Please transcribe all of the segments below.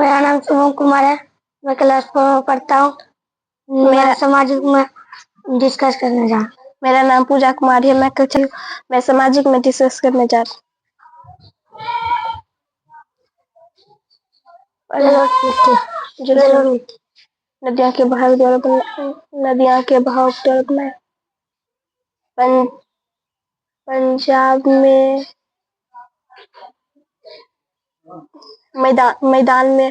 मेरा नाम शुभम कुमार है। मैं क्लास 4 में पढ़ता हूँ। मेरा सामाजिक में डिस्कस करने जा रहा हूँ। मेरा नाम पूजा कुमारी है। मैं सामाजिक में डिस्कस करने जा रही हूँ। नदियों के बहाव द्वारा बनाए। पंजाब में मैदान में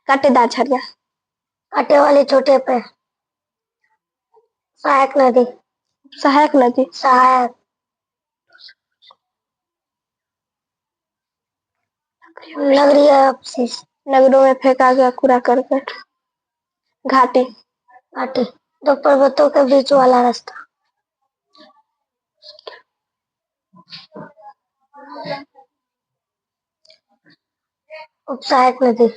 कांटेदार झड़ियां। कांटे वाले छोटे पे सहायक नदी नगरीय अपशिष्ट। नगरों में फेंका गया कूड़ा करकट। घाटी दो पर्वतों के बीच वाला रास्ता। उपसहायक नदी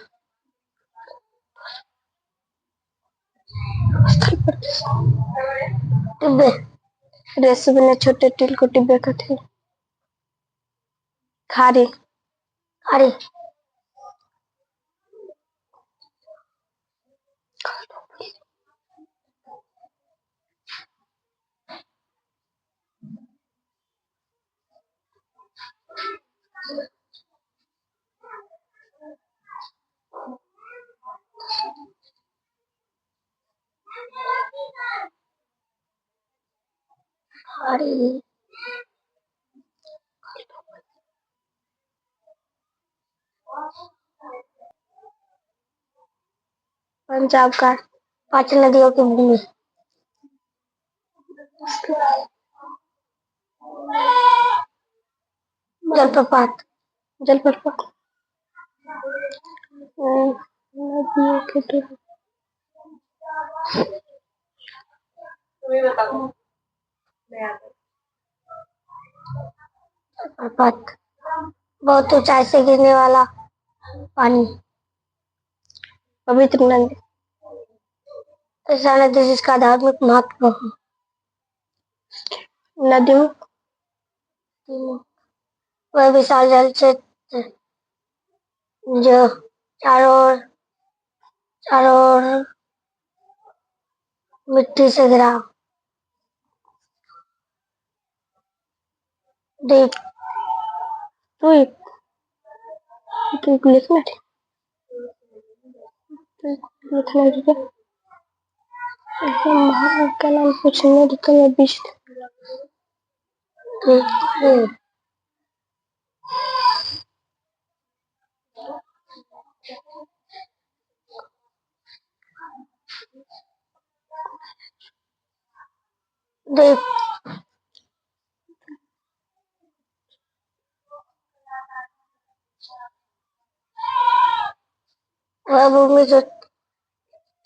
टिब्बे। रेत बने छोटे टील को टिब्बे कहते हैं। खाड़ी पंजाब का 5 नदियों की भूमि। जलप्रपात नदियों के जलप्रपात बहुत ऊंचाई से गिरने वाला पानी। पवित्र नदी ऐसा नदी जिसका धार्मिक महत्व हो। नदियों वह विशाल जल क्षेत्र जो चारों ओर मिट्टी से घिरा। द्वीप लिखना का नाम पूछने तो मैं बीच द्वीप वह भूमि जो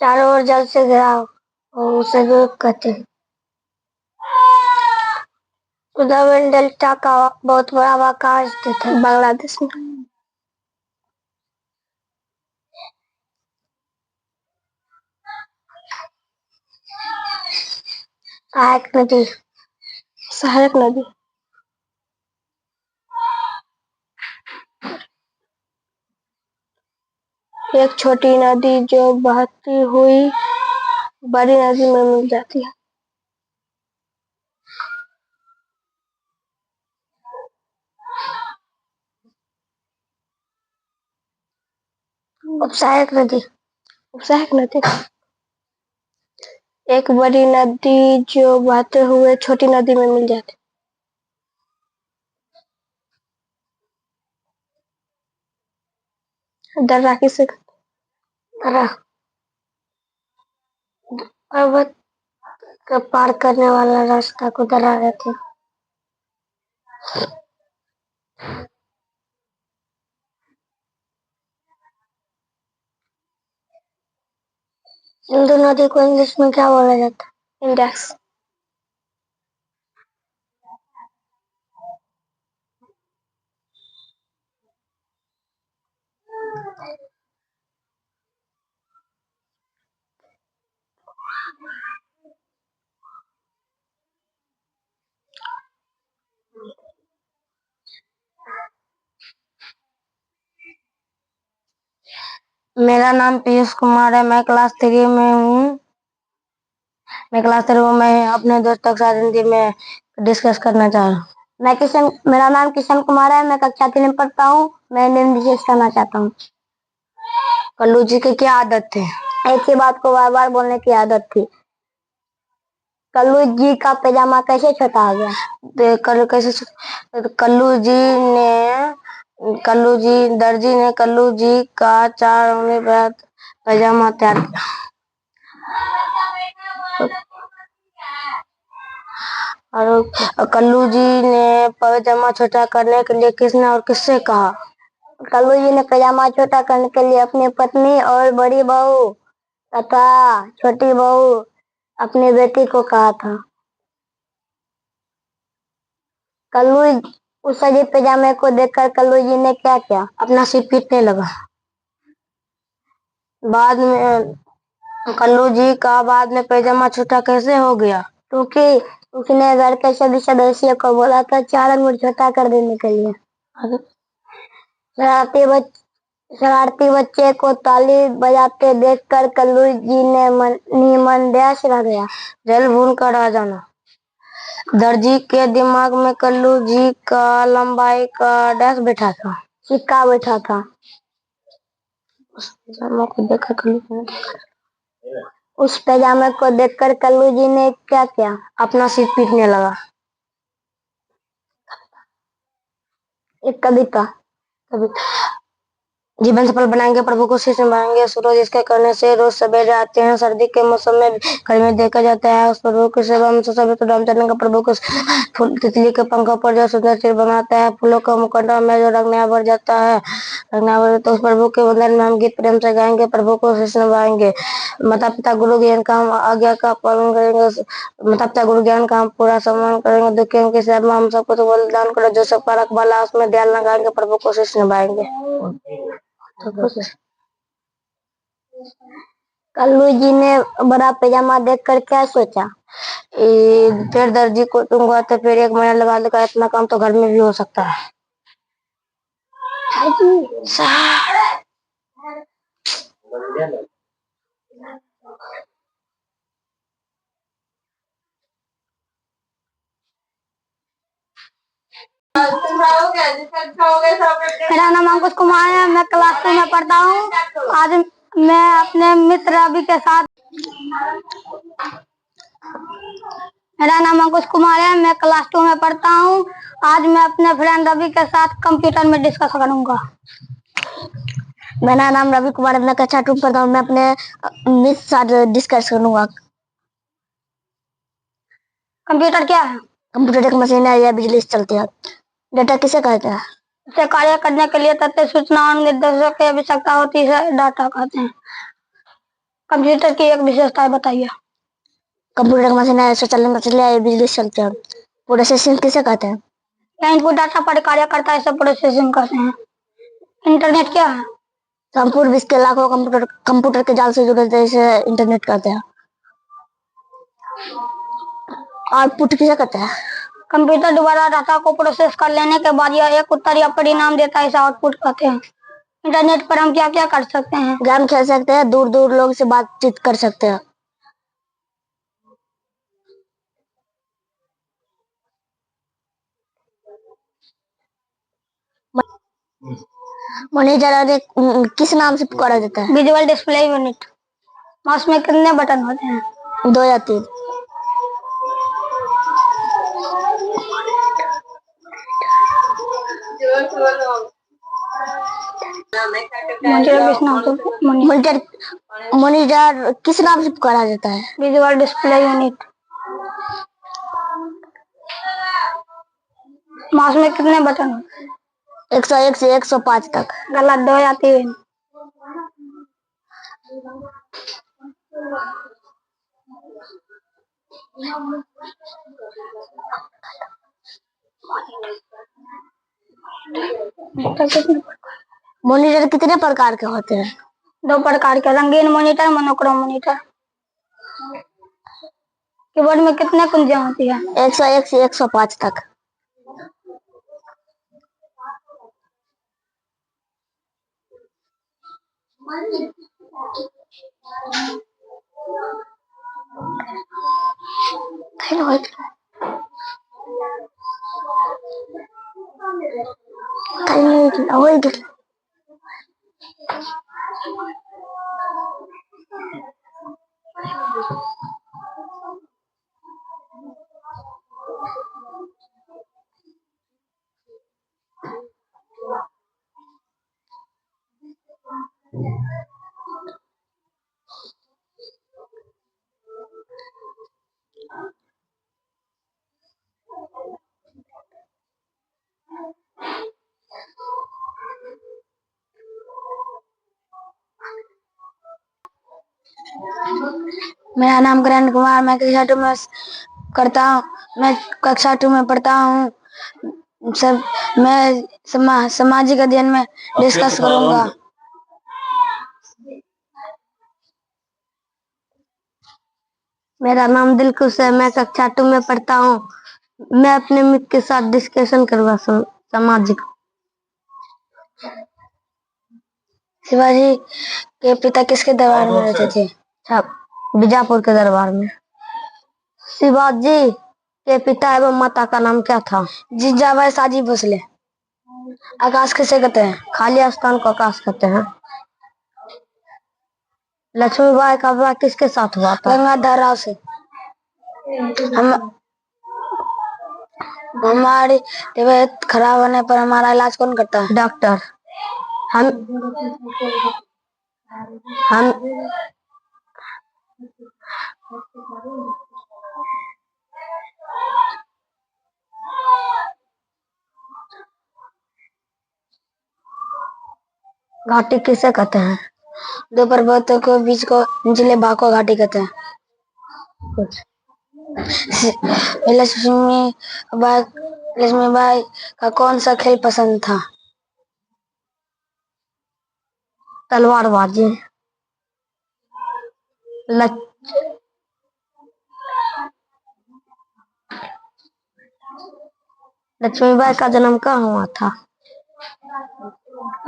चारों ओर जल से घिरा हो उसे द्वीप कहते हैं। सुंदरबन डेल्टा का बहुत बड़ा भाग कहाँ स्थित है? बांग्लादेश में। सहायक नदी एक छोटी नदी जो बहती हुई बड़ी नदी में मिल जाती है। उपसहायक नदी एक बड़ी नदी जो बहते हुए छोटी नदी में मिल जाती है। दर्रा किसे पर्वत का पार करने वाला रास्ता को दर्रा कहते हैं। सिंधु नदी को इंग्लिश में क्या बोला जाता है? इंडेक्स मेरा नाम पीयूष कुमार है। मैं क्लास 3 में हूँ। मैं अपने दोस्तों के साथ हिंदी में डिस्कस करना चाह रहा हूँ। मेरा नाम किशन कुमार है। मैं कक्षा 3 में पढ़ता हूँ। मैं हिंदी डिस्कस करना चाहता हूँ। कल्लू जी की क्या आदत थी? एक ही बात को बार बार बोलने की आदत थी। कल्लू जी का पैजामा कैसे छोटा हो गया? दर्जी ने कल्लू जी का 4 उंगली बाद पैजामा तैयार किया। और कल्लू जी ने पैजामा छोटा करने के लिए किसने और किससे कहा? कल्लू जी ने पैजामा छोटा करने के लिए अपनी पत्नी और बड़ी बहू तथा छोटी बहू अपनी बेटी को कहा था। उस अजीब पैजामे को देखकर कल्लू जी ने क्या किया? अपना सिर पीटने लगा। बाद में कल्लू जी का बाद में पैजामा छोटा कैसे हो गया? क्योंकि उसने घर के सभी सदस्यों को बोला था 4 अंगुल छोटा कर देने के लिए। शरारती बच्चे को ताली बजाते देखकर कल्लू जी ने मन डैश रह गया। जल भून कर आ जाना। दर्जी के दिमाग में कल्लू जी का लंबाई का डैश बैठा था, सिक्का बैठा था। उस पैजामे को देखकर कल्लू जी ने क्या किया? अपना सिर पीटने लगा। एक कविता जीवन सफल बनाएंगे, प्रभु को शीश नवाएंगे। सूरज इसके करने से रोज सवेरे आते हैं। सर्दी के मौसम में घर में देखा जाता है। उस प्रभु की सेवा में सभी तो रामचंद्र का प्रभु को फूल तितली के पंखों पर जो सुंदर सिर बनाता है, फूलों का मुकुंडा में जो रंगना भर जाता है, तो उस प्रभु के वंदन में हम गीत प्रेम से गाएंगे, प्रभु को शीश नवाएंगे। माता पिता गुरु ज्ञान का हम आज्ञा का पालन करेंगे। माता पिता गुरु ज्ञान का हम पूरा सम्मान करेंगे। दुखियों की सेवा हम सबको तो बलिदान करो। जो सब पारक वाला उसमें ध्यान लगाएंगे, प्रभु को शीश नवाएंगे। कल्लू जी ने बड़ा पैजामा देखकर क्या सोचा? फिर दर्जी को दूंगा तो फिर 1 महीना लगा लेगा। इतना काम तो घर में भी हो सकता है। मेरा नाम अंकुश कुमार है। मैं क्लास 2 में पढ़ता हूँ। आज मैं अपने मित्र रवि के साथ मेरा नाम अंकुश कुमार है। मैं क्लास 2 में पढ़ता हूँ। आज मैं अपने फ्रेंड रवि के साथ कंप्यूटर में डिस्कस करूंगा। मेरा नाम रवि कुमार है। मैं कक्षा 2 में पढ़ता हूँ। मैं अपने मित्र के साथ डिस्कस करूंगा। कंप्यूटर क्या है? कंप्यूटर एक मशीन है। यह बिजली से चलती है। डेटा किसे कहते हैं? इसे कार्य करने के लिए तथ्य, सूचना और निर्देशों की आवश्यकता होती है, डाटा कहते हैं। कंप्यूटर की एक विशेषता बताइए। कंप्यूटर एक मशीन है। इसे चलने के लिए बिजली से चलती है। प्रोसेसिंग किसे कहते हैं? इनपुट डाटा पर कार्य करता है, इसे प्रोसेसिंग कहते हैं। इंटरनेट क्या है? संपूर्ण विश्व के लाखों कंप्यूटर के जाल से जुड़े थे, इसे इंटरनेट कहते हैं। आउटपुट किसे कहते हैं? कंप्यूटर द्वारा डाटा को प्रोसेस कर लेने के बाद यह एक उत्तर या परिणाम देता है, इसे आउटपुट कहते हैं। इंटरनेट पर हम क्या क्या कर सकते हैं? गेम खेल सकते हैं। दूर दूर लोग से बातचीत कर सकते हैं। मॉनिटर किस नाम से पुकारा जाता है? Visual display unit. माउस में कितने बटन होते हैं? 2 या 3। मॉनिटर किस नाम से पुकारा जाता है? Visual display unit. माउस में कितने बटन होते हैं? 101 से 105 तक। गलत। 2 या 3। मॉनिटर कितने प्रकार के होते हैं? 2 प्रकार के, रंगीन मॉनिटर, मोनोक्रोम मॉनिटर। कीबोर्ड में कितने कुंजियां होती है? 101 से 105 तक। मेरा नाम करण कुमार, मैं कक्षा 2 में करता हूँ। मैं कक्षा 2 में पढ़ता हूँ। सब मैं सामाजिक अध्ययन में डिस्कस करूंगा। मेरा नाम दिलखुश है, मैं कक्षा 2 में पढ़ता हूँ। मैं अपने मित्र के साथ डिस्कशन करूंगा सामाजिक। शिवाजी के पिता किसके दरबार में रहते थे? बीजापुर के दरबार में। शिवाजी के पिता एवं माता का नाम क्या था? जिजाबाई साजी भोसले। आकाश किसे कहते हैं? खाली स्थान को आकाश कहते हैं। लक्ष्मीबाई का विवाह किसके साथ हुआ था? गंगाधर राव से। हमारी तबीयत खराब होने पर हमारा इलाज कौन करता है? डॉक्टर। हम घाटी किसे कहते हैं? दो पर्वतों के बीच को निचले भाग को घाटी कहते हैं। लक्ष्मीबाई का कौन सा खेल पसंद था? तलवारबाजी। लक्ष्मीबाई का जन्म कहाँ हुआ था?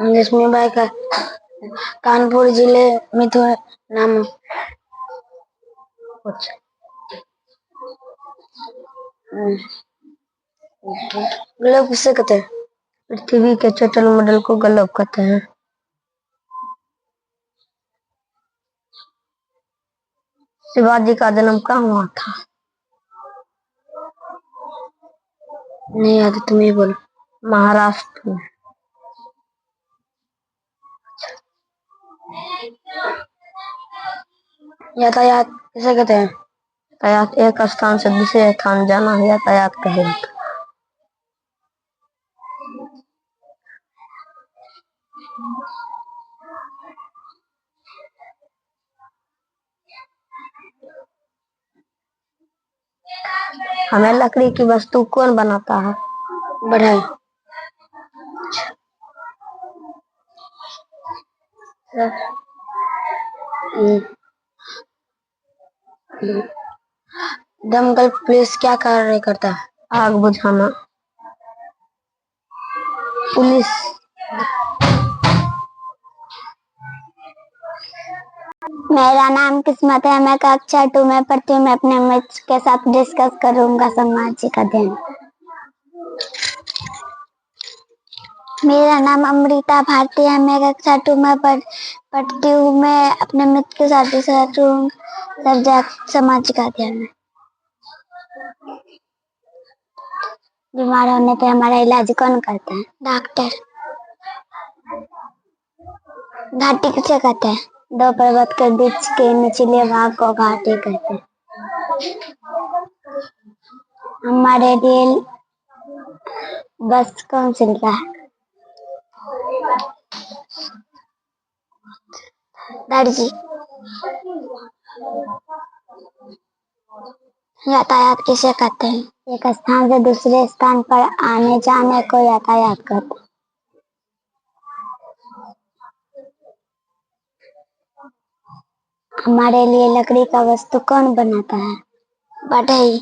लक्ष्मीबाई का कानपुर जिले मिथुन नाम। ग्लोब किसे कहते हैं? पृथ्वी के चटल मॉडल को ग्लोब कहते हैं। शिवाजी का जन्म कहाँ हुआ था? नहीं याद, तुम ही बोलो। महाराष्ट्र में। यातायात किसे कहते हैं? यातायात एक स्थान से दूसरे स्थान जाना यातायात कहलाता है। हमें लकड़ी की वस्तु कौन बनाता है? बढ़ई। दमकल पुलिस क्या कार्य करता है? आग बुझाना। पुलिस। मेरा नाम किस्मत है, मैं कक्षा 2 में पढ़ती हूँ। मैं अपने मित्र के साथ डिस्कस करूंगा सामाजिक अध्ययन। मेरा नाम अमृता भारती है, मैं कक्षा 2 में पढ़ती हूँ। मैं अपने मित्र के साथ डिस्कस करूंगा सब्जेक्ट सामाजिक अध्ययन में। बीमार होने पे हमारा इलाज कौन करता है? डॉक्टर। घाटी किसे कहते हैं? दो पर्वत के बीच के निचले भाग को घाटी कहते हैं। हमारे रेल बस कौन चलता है? दर्जी। यातायात किसे कहते हैं? एक स्थान से दूसरे स्थान पर आने जाने को यातायात कहते हैं। हमारे लिए लकड़ी का वस्तु कौन बनाता है? बढ़ई।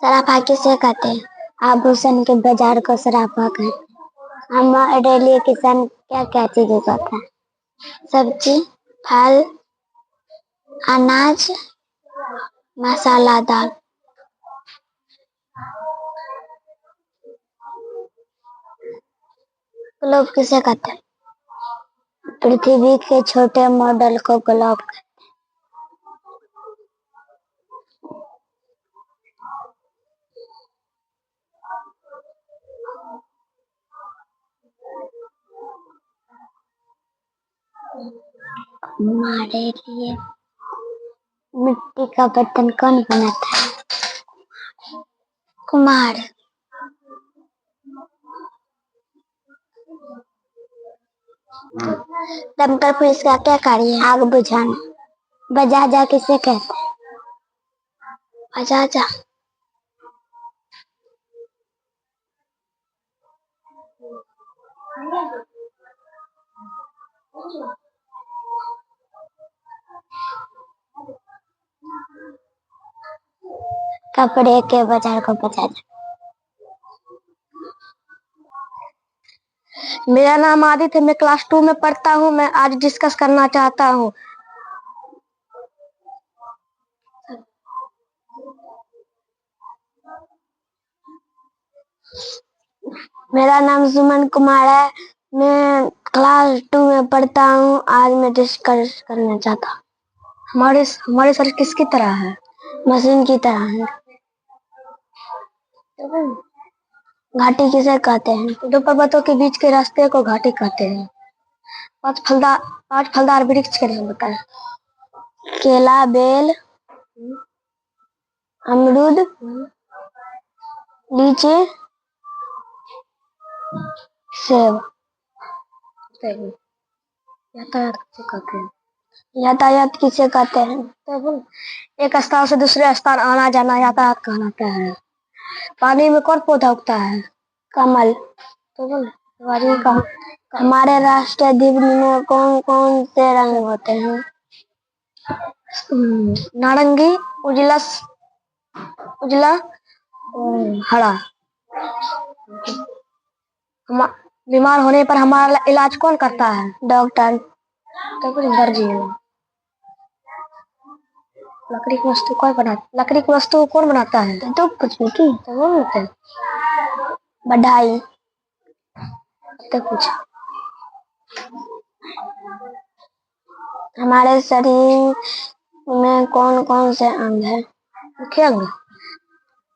सराफा किसे कहते हैं? आभूषण के बाजार को सराफा कहते हैं। हमारे लिए किसान क्या क्या चीज उगाता है? सब्जी, फल, अनाज, मसाला, दाल। ग्लोब किसे कहते हैं? पृथ्वी के छोटे मॉडल को ग्लोब कहते हैं। हमारे लिए मिट्टी का बर्तन कौन बनाता है? कुम्हार। दमकल पुलिस का क्या कार्य है? आग बुझाना। बजाजा किसे कहते हैं? बजाजा कपड़े के बाजार को बजाजा। मेरा नाम आदित्य है, मैं क्लास 2 में पढ़ता हूँ। मैं आज डिस्कस करना चाहता हूँ। मेरा नाम सुमन कुमार है, मैं क्लास 2 में पढ़ता हूँ। आज मैं डिस्कस करना चाहता हूँ। हमारे सर किसकी तरह है? मशीन की तरह है। घाटी किसे कहते हैं? दो पर्वतों के बीच के रास्ते को घाटी कहते हैं। पांच फलदार वृक्ष के नाम बताएं। केला, बेल, अमरूद, लीची, सेब। यातायात किसे कहते हैं? यातायात किसे कहते हैं? एक स्थान से दूसरे स्थान आना जाना यातायात कहलाता है। पानी में कौन पौधा उगता है? कमल। तो बोल हमारे राष्ट्रीय ध्वज में कौन कौन से रंग होते हैं? नारंगी, उजला, उजला और हरा। बीमार होने पर हमारा इलाज कौन करता है? डॉक्टर। तो बोल दर्जी है। लकड़ी की वस्तु कौन बनाता है? तो कुछ भी की तो वो होता है बढ़ाई। तो कुछ हमारे शरीर में कौन कौन से अंग है? मुख्य अंग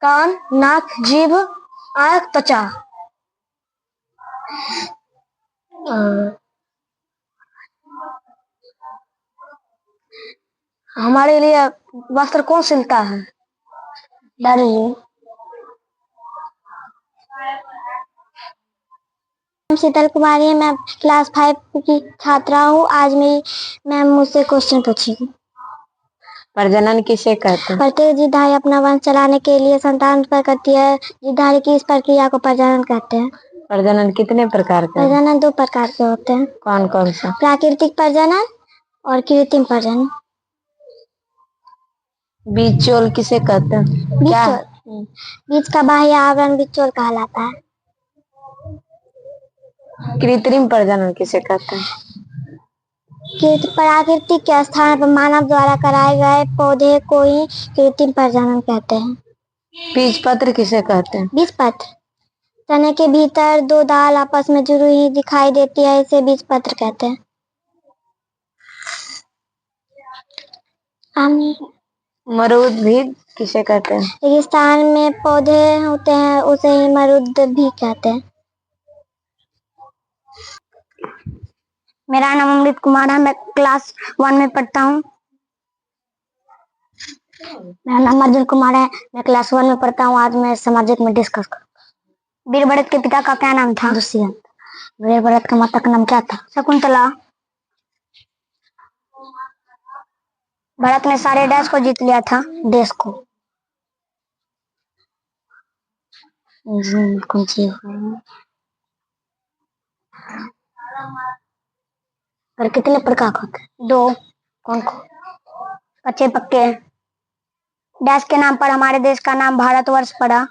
कान, नाक, जीभ, आंख, त्वचा। हमारे लिए वस्त्र कौन सिलता है? दर्जी। शीतल कुमारी है, मैं क्लास 5 की छात्रा हूँ। आज मेरी मैम मुझसे क्वेश्चन पूछेगी। प्रजनन किसे कहते हैं? प्रत्येक जीवधारी अपना वंश चलाने के लिए संतान उत्पन्न करती है। जीवधारी की इस प्रक्रिया को प्रजनन कहते हैं। प्रजनन कितने प्रकार के हैं? प्रजनन 2 प्रकार के होते हैं। कौन कौन सा? प्राकृतिक प्रजनन और कृत्रिम प्रजनन। बीजोल किसे कहते हैं? क्या? बीज का बाह्य आवरण बीजोल कहलाता है। कृत्रिम प्रजनन किसे कहते हैं? प्राकृतिक के स्थान पर मानव द्वारा कराए गए पौधे को ही कृत्रिम प्रजनन कहते हैं। बीज पत्र किसे कहते हैं? बीज पत्र चने के भीतर 2 दाल आपस में जुड़ी हुई दिखाई देती है, इसे बीज पत्र कहते हैं। मरुद भी किसे कहते हैं? रेगिस्तान में पौधे होते हैं, उसे ही मरुद भी कहते हैं। मेरा नाम अमृत कुमार है, मैं क्लास 1 में पढ़ता हूँ। मेरा नाम अर्जुन कुमार है, मैं क्लास 1 में पढ़ता हूँ। आज मैं सामाजिक में डिस्कस करूँ। वीरभद्र के पिता का क्या नाम था? दुष्यंत। वीरभद्र का माता का नाम क्या था? शकुंतला। भरत ने सारे देश को जीत लिया था। देश को और कितने प्रकार होते हैं? 2। कौन कौन? कच्चे पक्के। देश के नाम पर हमारे देश का नाम भारतवर्ष पड़ा।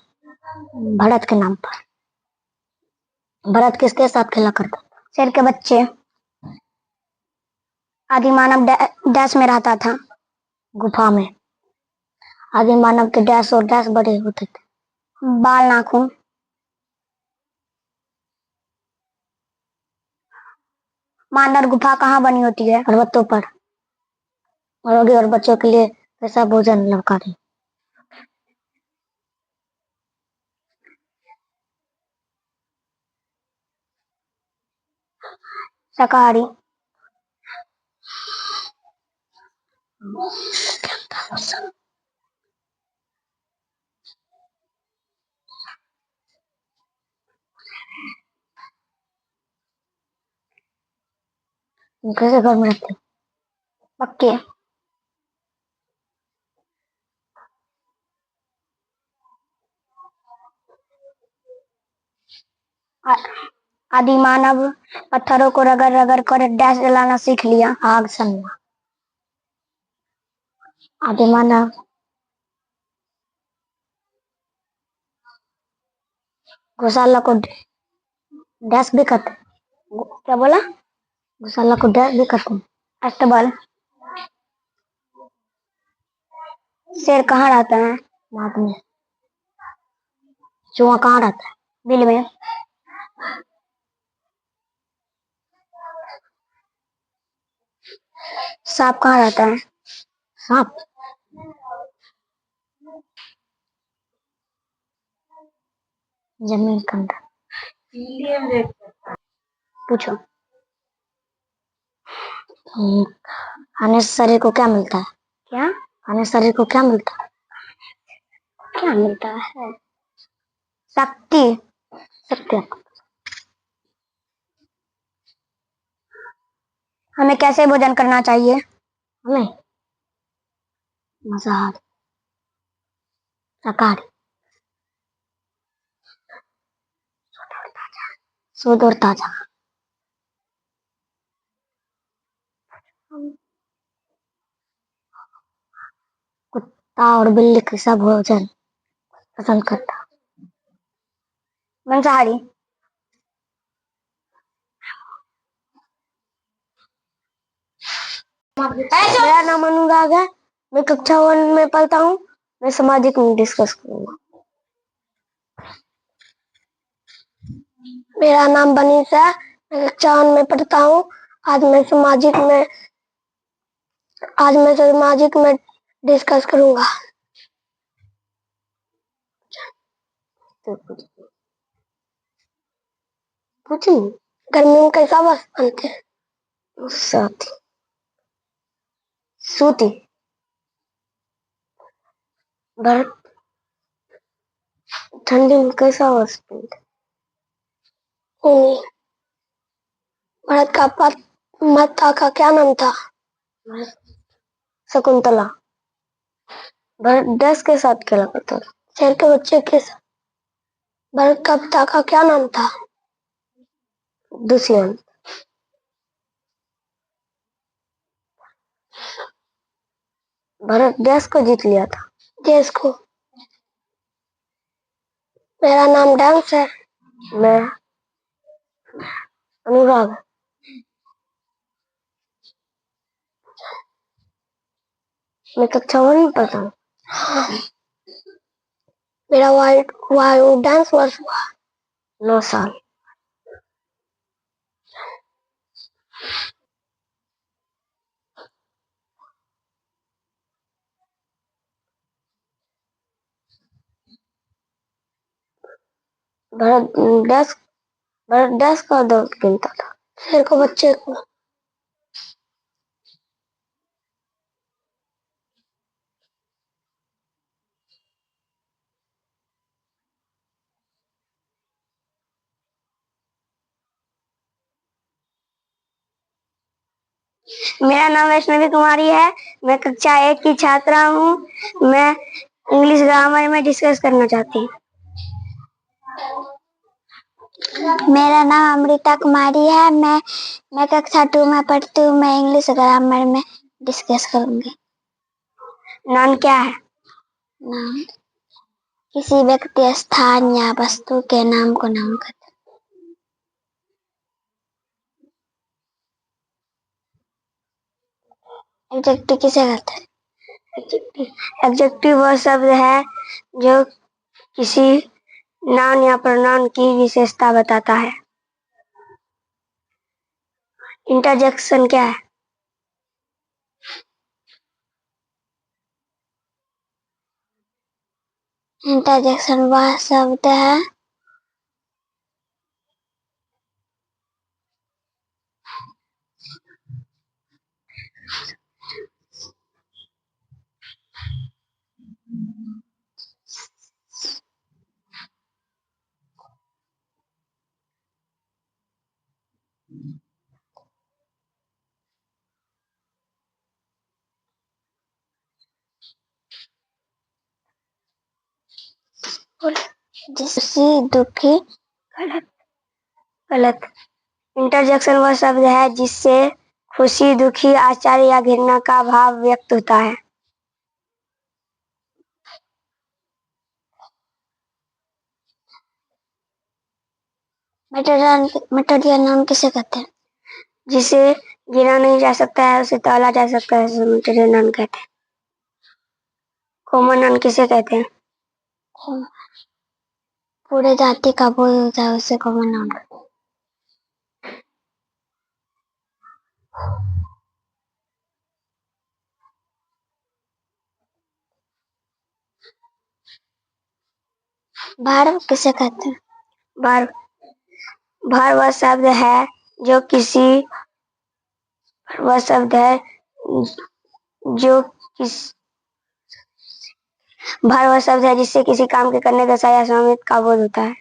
भरत के नाम पर। भरत किसके साथ खेला करता था? शेर के बच्चे। आदि मानव डैश में रहता था? गुफा में। आदि मानव के डैश और डैश बड़े होते थे? बाल नाखून। मानव गुफा कहाँ बनी होती है? पर्वतों पर। रोगी और बच्चों के लिए कैसा भोजन लाभकारी? शाकाहारी। कैसे घर में रहते? पक्के। आदि मानव पत्थरों को रगड़ रगड़ कर डैश जलाना सीख लिया? आग सनना। आदि मानव गौशाला को डैश भी करते? क्या बोला? गौशाला को डैश भी करते? अस्तबल। शेर कहाँ रहता है? नाक में। चूहा कहाँ रहता है? बिल में। सांप कहाँ रहता है? सांप जमीन के अंदर। पूछो। खाने से शरीर को क्या मिलता है? क्या? खाने से शरीर को क्या मिलता है? क्या मिलता है? शक्ति। सत्य। हमें कैसे भोजन करना चाहिए? हमें मांसाहारी, शाकाहारी, शुद्ध और ताजा। कुत्ता और बिल्ली कैसा भोजन पसंद करता? मांसाहारी। मेरा नाम अनुराग है, मैं कक्षा 1 में पढ़ता हूँ। मैं सामाजिक में डिस्कस करूंगा। मेरा नाम बनीश है, मैं कक्षा 1 में पढ़ता हूँ। आज मैं सामाजिक में डिस्कस करूंगा। पूछी गर्मी में कैसा वस्त्र पहनते हैं? साथी सूती। भरत ठंडी में कैसा वस्त्र पहनते? ऊनी। भरत का माता का क्या नाम था? शकुंतला। भरत डैश के साथ खेला करता था? शेर के बच्चे के साथ। भरत का पिता का क्या नाम था? दुष्यंत। भरत डैश को जीत लिया था? देश को। मेरा नाम डांस है, मैं अनुराग। मैं कक्षा 1 में पढ़ता हूँ। मेरा वायु डांस वर्ष हुआ 9 साल। भरत डैश का दौड़ गिनता था? शेर को बच्चे को। मेरा नाम वैष्णवी कुमारी है, मैं कक्षा 1 की छात्रा हूँ। मैं इंग्लिश ग्रामर में डिस्कस करना चाहती हूँ। मेरा नाम अमृता कुमारी है, मैं कक्षा 2 में पढ़ती हूँ। मैं इंग्लिश ग्रामर में डिस्कस करूंगी। नाम क्या है? नाम किसी व्यक्ति, स्थान या वस्तु के नाम को नाउन कहते हैं। एडजेक्टिव किसे कहते हैं? एडजेक्टिव वह शब्द है जो किसी नाउन या प्रोनाउन की विशेषता बताता है। इंटरजेक्शन क्या है? इंटरजेक्शन वह शब्द है जिससे दुखी। गलत। इंटरजेक्शन वह शब्द है जिससे खुशी, दुखी, आश्चर्य या घृणा का भाव व्यक्त होता है। मटेरियल नाउन किसे कहते हैं? जिसे गिना नहीं जा सकता है, उसे तौला जा सकता है, उसे मटेरियल नाउन कहते हैं। कॉमन नाउन किसे कहते हैं? पूरे जाति का बोध होता है, उसे कॉमन नाउन कहते हैं। भार्ब किसे कहते हैं? भार भार वह शब्द है जो किसी वह शब्द है जो किस भार वह शब्द है जिससे किसी काम के करने, दशा या स्वामित्व का बोध होता है।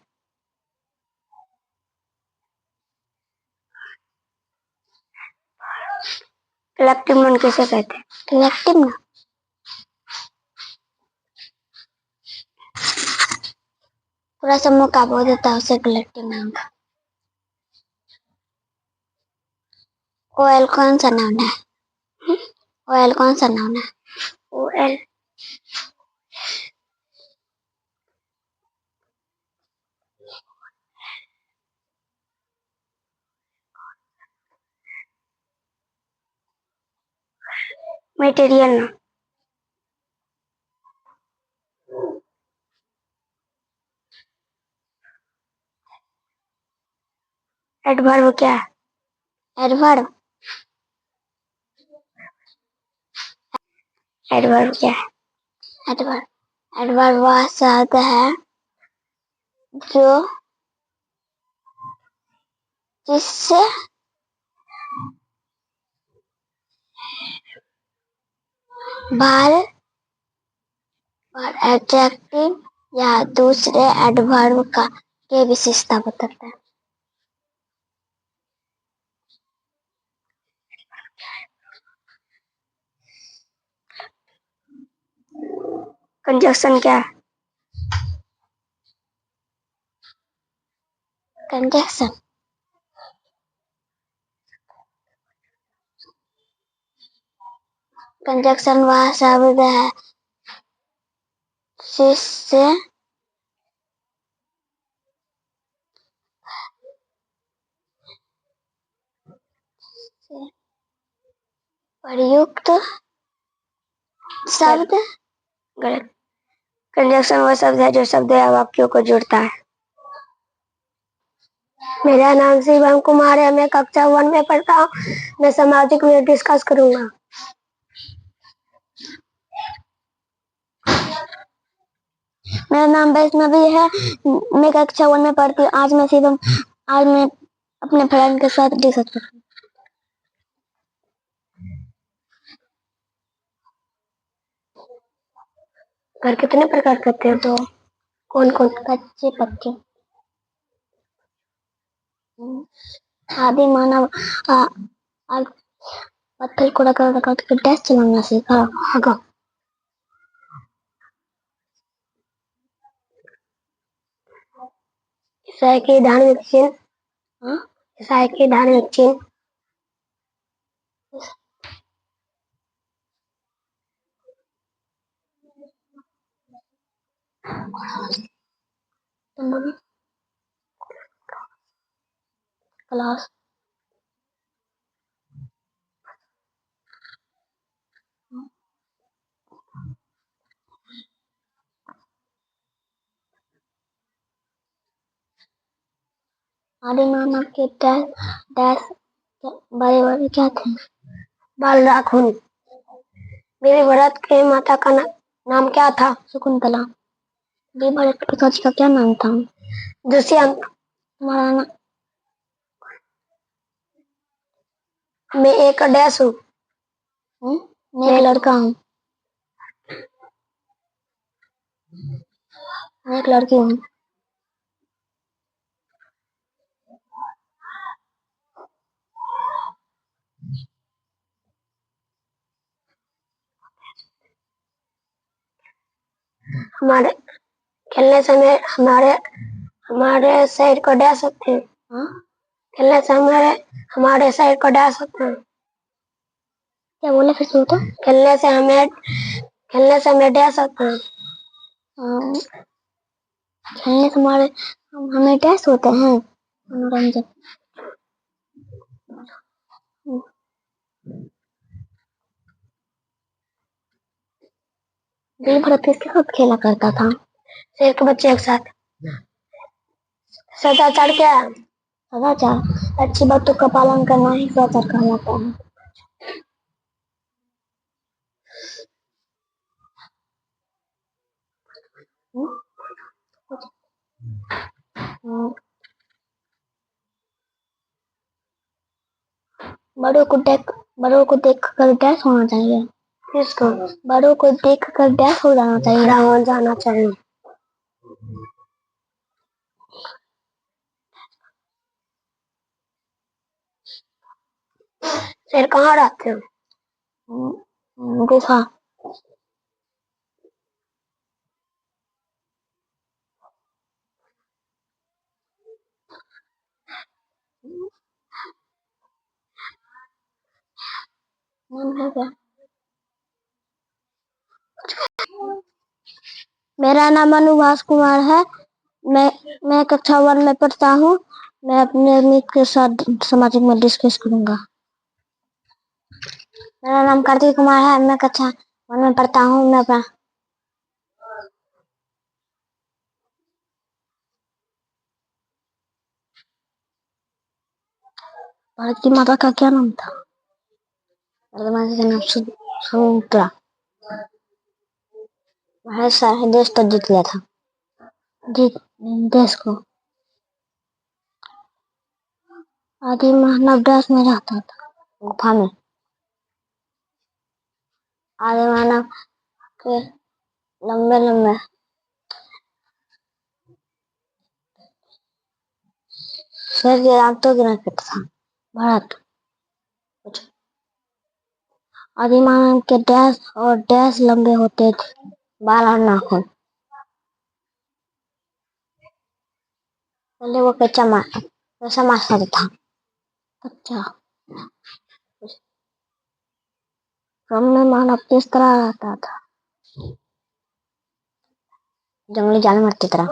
कलेक्टिव नाउन किसे कहते हैं? कलेक्टिव नाउन पूरा समूह का बोध होता है, उसे कलेक्टिव नाउन कहते हैं। ओएल कौन सा नाउन है? ओएल कौन सा नाउन है? OL material noun. एडवर्ब क्या है? एडवर्ब एडवर्ब क्या है? एडवर्ब वह शब्द है जो जिससे भार और एडजेक्टिव या दूसरे एडवर्ब के विशेषता बताता है। कंजक्शन क्या है? कंजक्शन कंजक्शन वह शब्द है जिससे प्रयुक्त शब्द। गलत। कंजक्शन वह शब्द है जो शब्द या वाक्यों को जोड़ता है। मेरा नाम शिवम कुमार है, मैं कक्षा 1 में पढ़ता हूँ। मैं सामाजिक में डिस्कस करूंगा। मेरा नाम वैष्णवी है, मैं कक्षा 1 में पढ़ती हूँ। आज मैं अपने फ्रेंड के साथ डिस्कस करूंगी। घर कितने प्रकार के होते हैं? तो कौन कौन? कच्चे पक्के। आदि मानव पत्थर को रगड़ के डैश चलाना सीखा। हाँ। ईसाई के धार्मिक चिन्ह। ईसाई के धार्मिक चिन्ह। तुम बोलो। क्लास। आदि मानव के डैश डैश बड़े बड़े क्या थे? बाल नाखून। मेरे भरत के माता का नाम क्या था? शकुंतला। बी भरत के पिताजी का क्या नाम था? दुष्यंत। तुम्हारा नाम? मैं एक डैश हूँ। मैं एक लड़का हूँ। मैं एक लड़की हूँ। हमारे खेलने समय हमारे शरीर को डैश सकते हैं। हाँ? खेलने से हमारे शरीर को डैश सकते हैं। क्या बोले फिर से? तो खेलने से हमें डैश सकते हैं। खेलने से हमें डैश होते हैं। मनोरंजन। बी भरत किसके साथ खेला करता था? शेर के बच्चे एक साथ। सदाचार क्या है? सदाचार अच्छी बातों का पालन करना ही सदाचार कहलाता है। बड़ों को देख कर डैश होना चाहिए। किसको? बड़ों को देख कर डैश हो जाना चाहिए। रावण जाना चाहिए। शेर कहाँ रहते हैं? गुफा। नाम है क्या? मेरा नाम अनुभास कुमार है। मैं कक्षा 1 में पढ़ता हूँ। मैं अपने मित्र के साथ सामाजिक में डिस्कस करूंगा। मेरा नाम कार्तिक कुमार है। मैं कक्षा 1 में पढ़ता हूँ। मैं अपना भारत की माता का क्या नाम था? भारत माता का नाम सुमित्रा। भारत सारे देश तक जीत लिया था। जीत देश को। आदि मानव डैश में रहता था? गुफा में। आदि मानव के लंबे लंबे शेर के दांतों की रखता था। भारत। आदि मानव के डैश और डैश लंबे होते थे। बाल और नाखून। पहले वो कैसा मास्टर था? अच्छा। क्रम में मानव किस तरह रहता था? जंगली जानवर की तरह।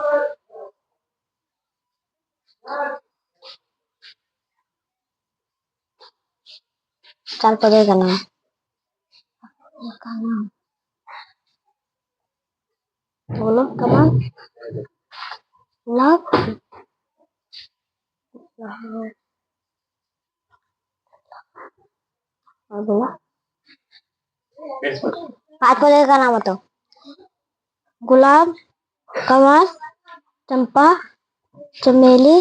चार पौधे का नाम। बोलो। कमल। गुलाब। और बोलो। 5 पौधे का नाम बताओ। गुलाब, कमल, चंपा, चमेली,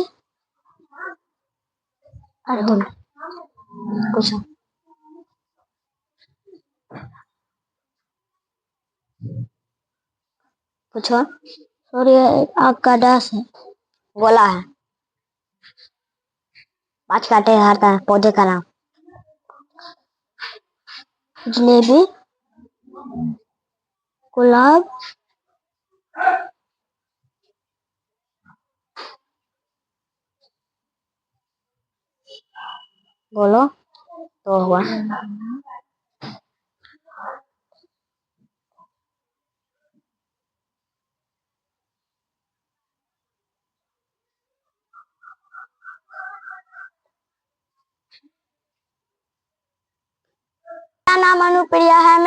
अड़हुल। कुछ पूछो। सूर्य आग का डैश है? गोला है। 5 कांटे हारता है। पौधे का नाम। जलेबी, गुलाब, बोलो तो हुआ। मेरा नाम अनुप्रिया है।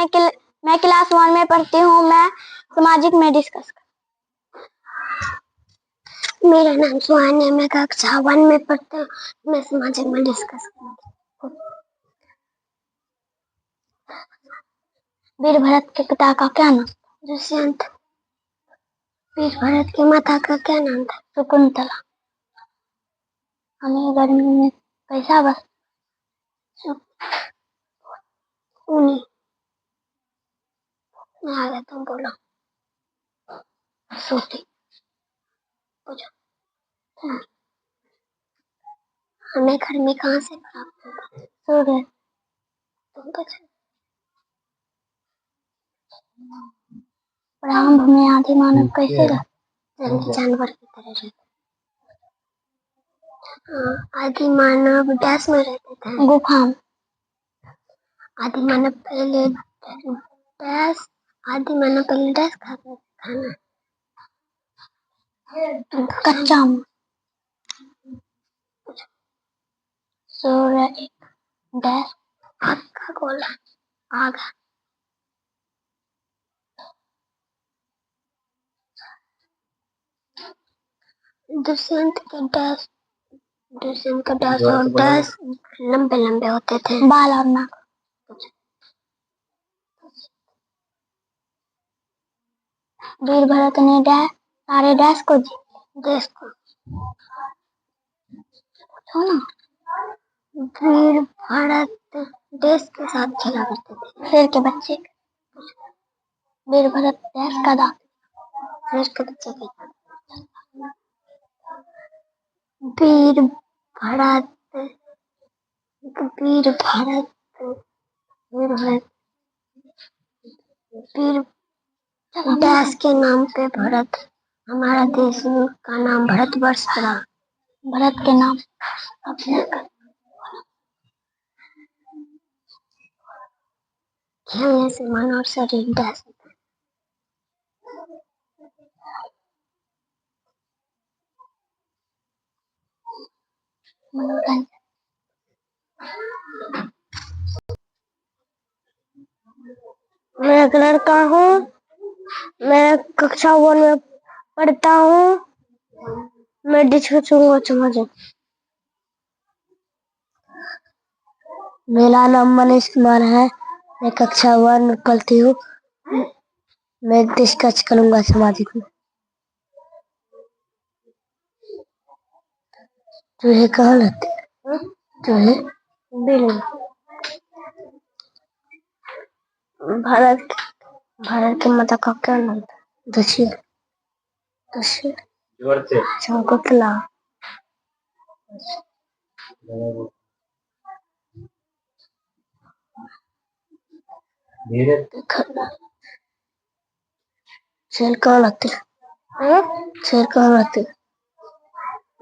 मैं क्लास 1 में पढ़ती हूँ। मैं सामाजिक में डिस्कस मेरा नाम सुहानी है। मैं कक्षा 1 में पढ़ती हूँ। मैं सामाजिक में डिस्कस वीर भरत के पिता का क्या नाम? दुष्यंत। वीर भरत की माता का क्या नाम था? शकुंतला। हमें गर्मी में कैसा बस ऊनी आ गया तुम बोलो सूती। हमें गर्मी कहाँ से प्राप्त होगा? सूर्य। ब्रह्म में आदि मानव कैसे रहते? जानवर की तरह रहते। आदि मानव डैश में रहते थे? गुफा में। आदि मानव पहले डैश खाते थे खाना? कच्चा में। सूर्य एक डैश आग का गोला। आग। दुष्यंत का डैश और डैश लंबे लंबे होते थे। बाल और नाक। वीर भरत ने सारे डैश को देश को वीर भरत देश के साथ खेला करते थे। शेर के बच्चे। वीर भरत देश का दांत। शेर के बच्चे के वीर भरत देश के नाम पे भरत। हमारा देश का नाम भारतवर्ष पड़ा। भरत के नाम खेलने से मन और शरीर डैश होता है। मनोरंजन। मैं एक लड़का हूँ। मैं कक्षा 1 में पढ़ता हूँ। मैं डिस्कस करूंगा समाजिक। मेरा नाम मनीष कुमार है। मैं कक्षा 1 में पढ़ती हूँ। मैं डिस्कस करूंगा सामाजिक में। चूहे कहाँ रहते हैं? चूहे बिल्ली। भारत की माता का क्या नाम था? दक्षिण शकुंतला। शेर कहाँ रहते हैं? शेर कहाँ रहते हैं?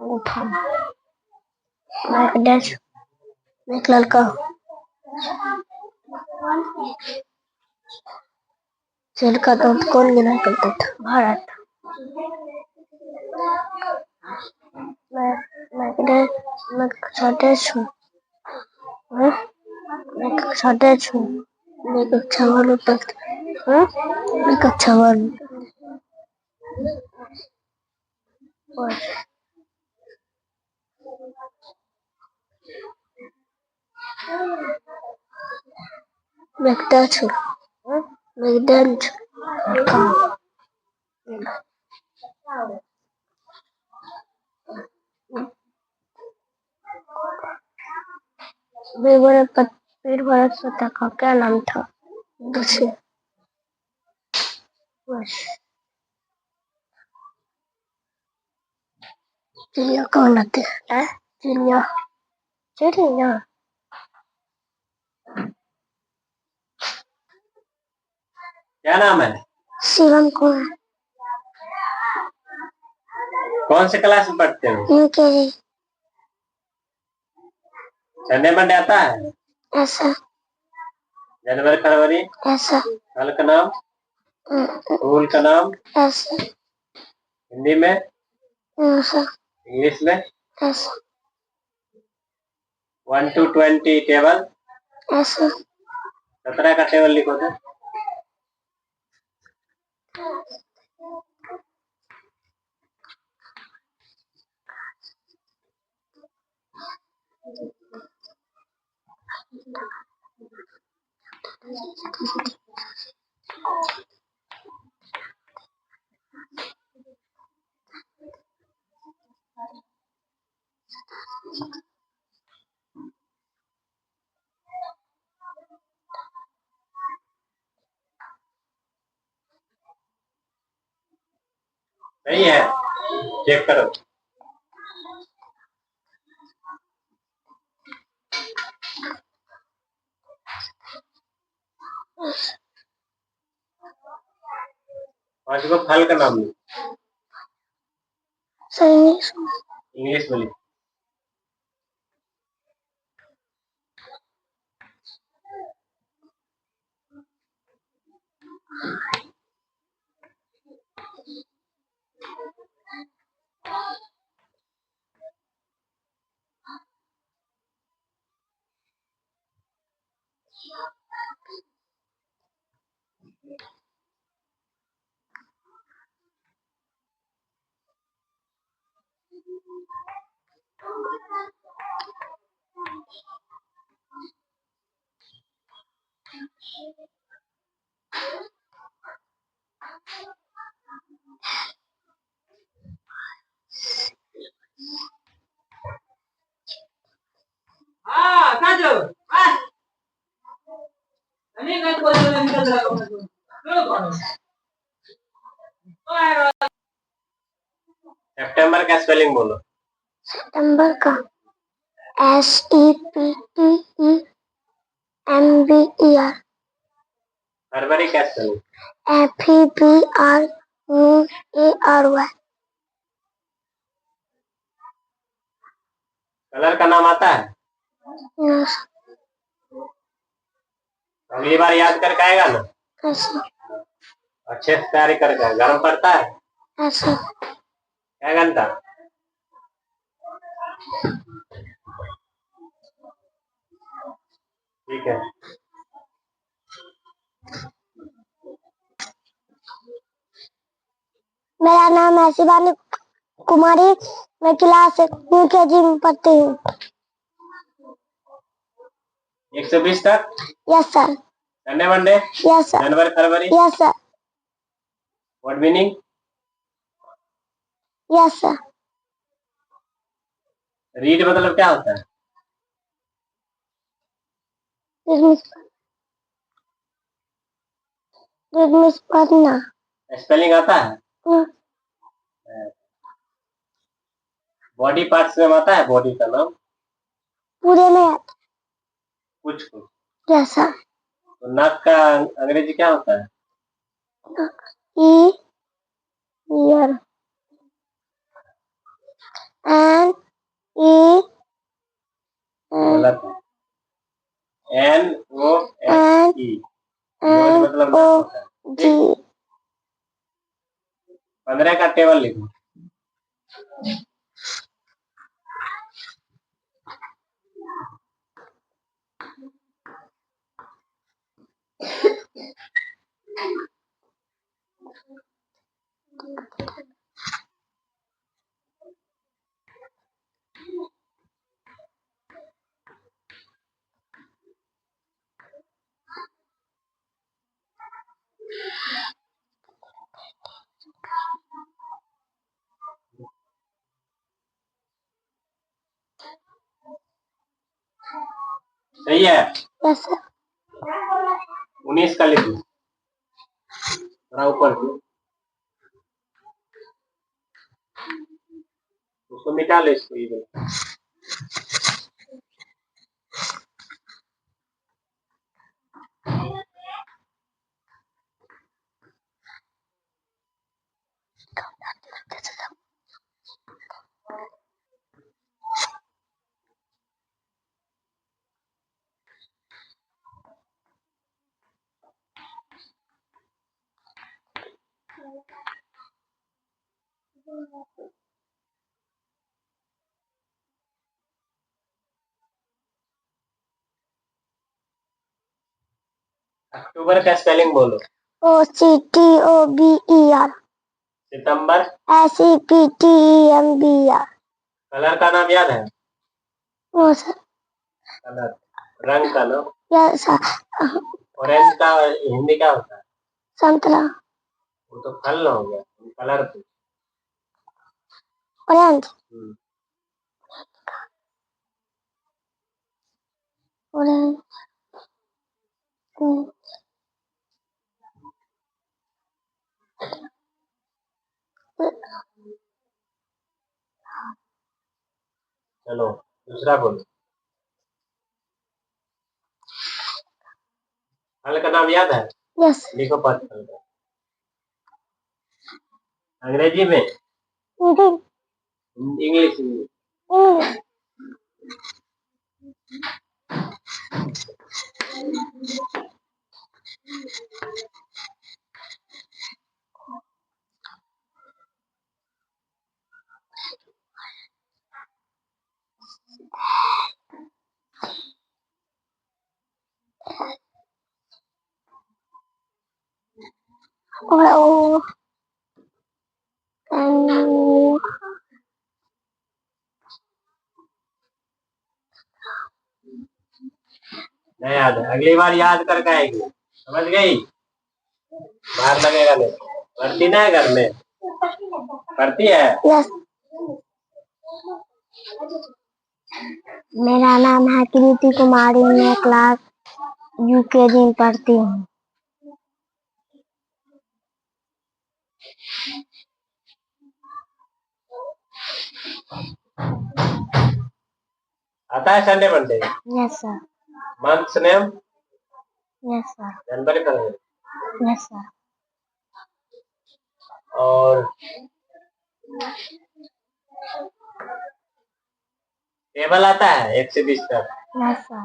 गुफा में। मैं एक लड़का हूँ। शेर का दांत कौन गिरा करता था? भारत। मैं कक्षा 10 हूँ। मैं कक्षा 10 हूँ। मैं कक्षा 1 में पढ़ती हूँ। मैं कक्षा 1 में मैं 10 हूँ। मैं 10 हूँ। वीर भरत पिता का क्या नाम था? दुष्यंत। चिड़िया कौन आते हैं? चिड़िया क्या नाम है? शिवम कुमार। कौन से क्लास में पढ़ते हो? यूकेजी। संडे मंडे आता है? ऐसा। जनवरी फरवरी? ऐसा। फल का नाम? फूल का नाम? ऐसा। हिंदी में? ऐसा। इंग्लिश में? ऐसा। 1 to 20 टेबल? ऐसा। 17 का टेबल लिखो तो। सही है, चेक करो। पांच को फल का नाम लो। सही इंग्लिश में लिखो। सितंबर का स्पेलिंग बोलो। सितंबर का SEPTEMBER। फरवरी का स्पेलिंग। FEBRUARY। कलर का नाम आता है? यस। अगली बार याद करके आएगा ना? ऐसे अच्छे से तैयारी करके आए। गर्म पड़ता है? ऐसे क्या घंटा? ठीक है। मेरा नाम है शिवानी कुमारी। मैं क्लास UKG में पढ़ती हूँ। 120 तक? Yes sir. Sunday Monday? Yes sir. जनवरी फरवरी? Yes sir. Word meaning? Yes sir. Read मतलब क्या होता है? पढ़ना। स्पेलिंग आता है? बॉडी पार्ट्स में आता है? बॉडी का नाम पूरे में आता। कुछ कुछ। Yes sir. तो नाक का अंग्रेजी क्या होता है? ईयर। एन ई गलत है। NOSE। मतलब नाक होता है। जी। 15 का टेबल लिखो। सही है। Yes sir. 19 का लिखो। थोड़ा ऊपर से। उसको मिटा लो, इसको इधर। अक्टूबर का स्पेलिंग बोलो। OCTOBER सितंबर। SEPTEMBER। कलर का नाम याद है? No sir. कलर, रंग का नाम। Yes sir. ऑरेंज का हिंदी क्या होता है? संतरा। वो तो फल ना हो गया, कलर तो। ऑरेंज। ऑरेंज। चलो दूसरा बोलो। फल का नाम याद है? यस। लिखो पाँच फल का। अंग्रेजी में? इंग्लिश में? नहीं याद है, अगली बार याद करके आएगी, समझ गई? बाहर लगेगा नहीं। पढ़ती ना है घर में? पढ़ती है? यस। मेरा नाम है कृति कुमारी, मैं क्लास UKG में पढ़ती हूँ। आता है Sunday Monday? Yes sir. Months name? Yes sir. जनवरी फरवरी। Yes sir. और टेबल आता है 1 से 20 तक? Yes sir.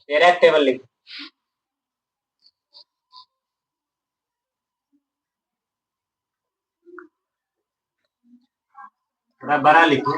तेरा एक टेबल लिख। थोड़ा बड़ा लिखो।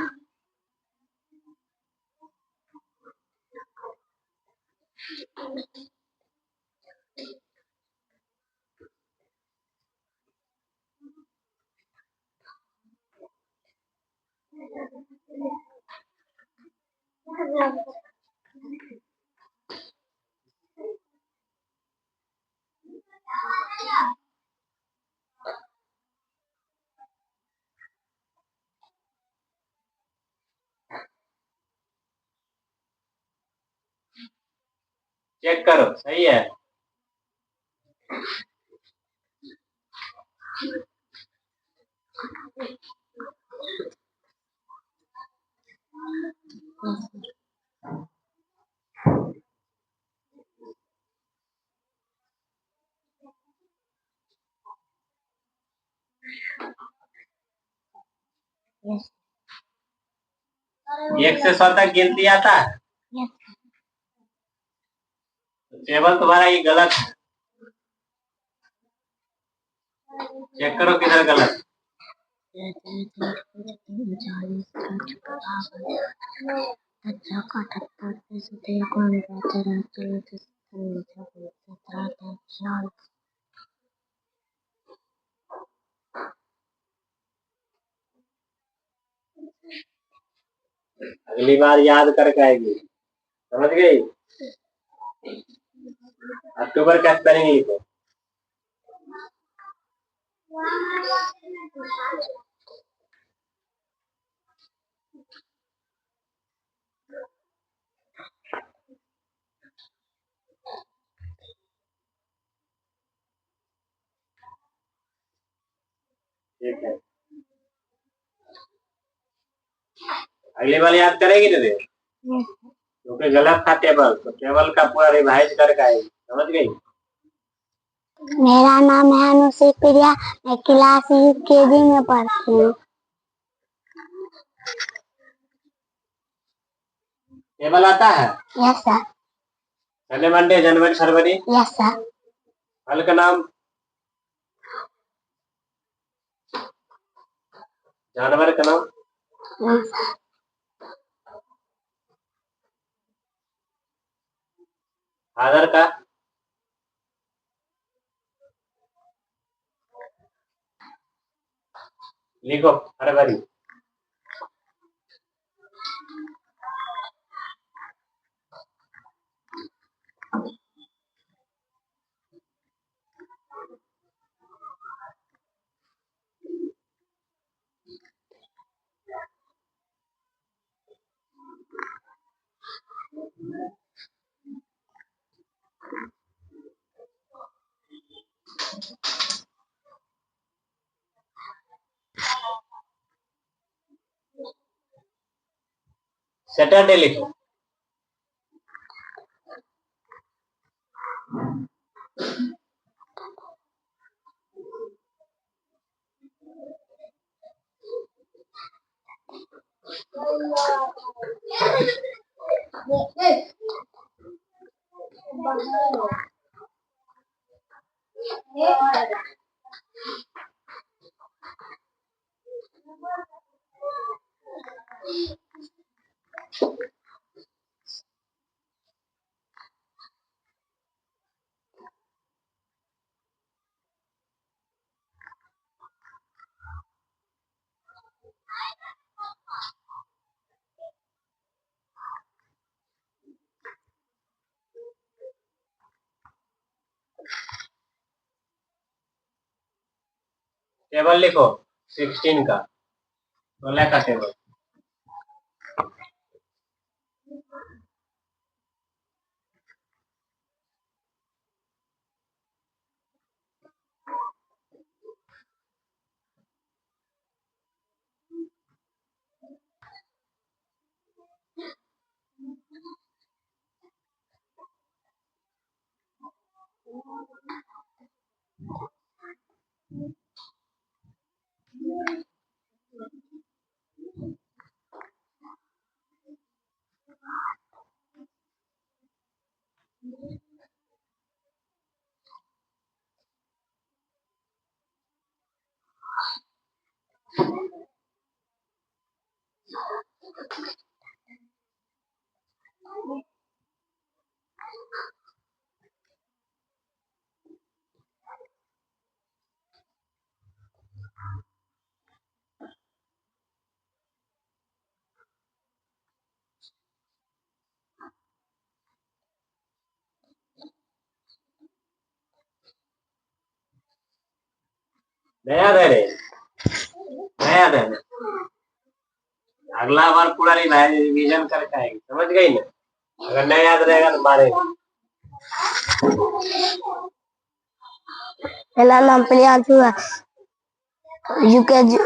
चेक करो सही है। यस। 1 से 100 तक गिनती आता है? यस। टेबल तुम्हारा ये गलत है, चेक करो किधर गलत। अगली बार याद करके आएगी, समझ गई? अक्टूबर का स्पेलिंग लिखो। ठीक है, अगली बार याद करेगी ना देख, क्योंकि गलत था टेबल, तो टेबल का पूरा रिवाइज करके आएगी, समझ गई? मेरा नाम है अनुश्री प्रिया, मैं क्लास UKG में पढ़ती हूँ। टेबल आता है? Yes sir. संडे मंडे जनवरी फरवरी। Yes sir. फल का नाम? जानवर का नाम? Yes sir. फादर का लिखो फरवरी। सैटरडे लिखो। टेबल लिखो 16 का 16 का टेबल। नया दे रहे नया दे रहे। अगला बार पूरा रिवीजन करके आएगी, समझ गई ना। अगर नहीं याद रहेगा तो मारेगा। मेरा नाम प्रियांशु है, यूकेजी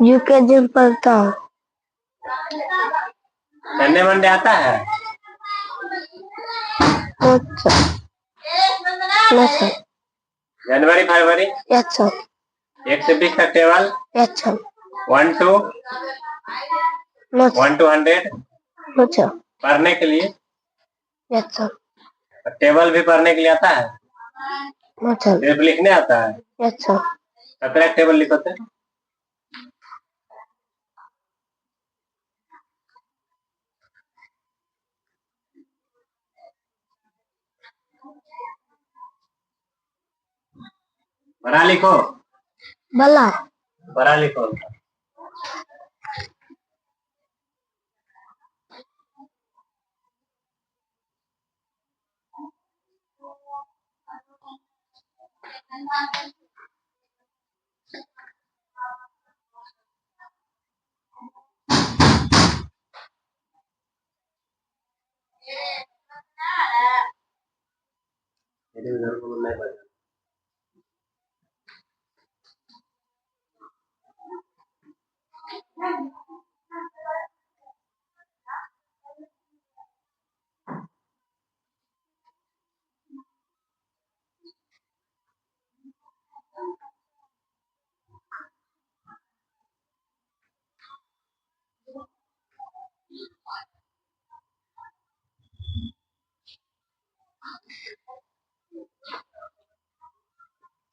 यूकेजी में पढ़ता हूँ। संडे मंडे आता है? अच्छा सर। जनवरी फरवरी यस सर। 1 से 20 तक table. Yes sir. 1 to 1 to 100 अच्छा पढ़ने के लिए। Yes sir. टेबल भी पढ़ने के लिए आता है? अच्छा सिर्फ लिखने आता है? Yes sir. 17 टेबल लिखो थे। बड़ा लिखो। बला बड़ा लिखो।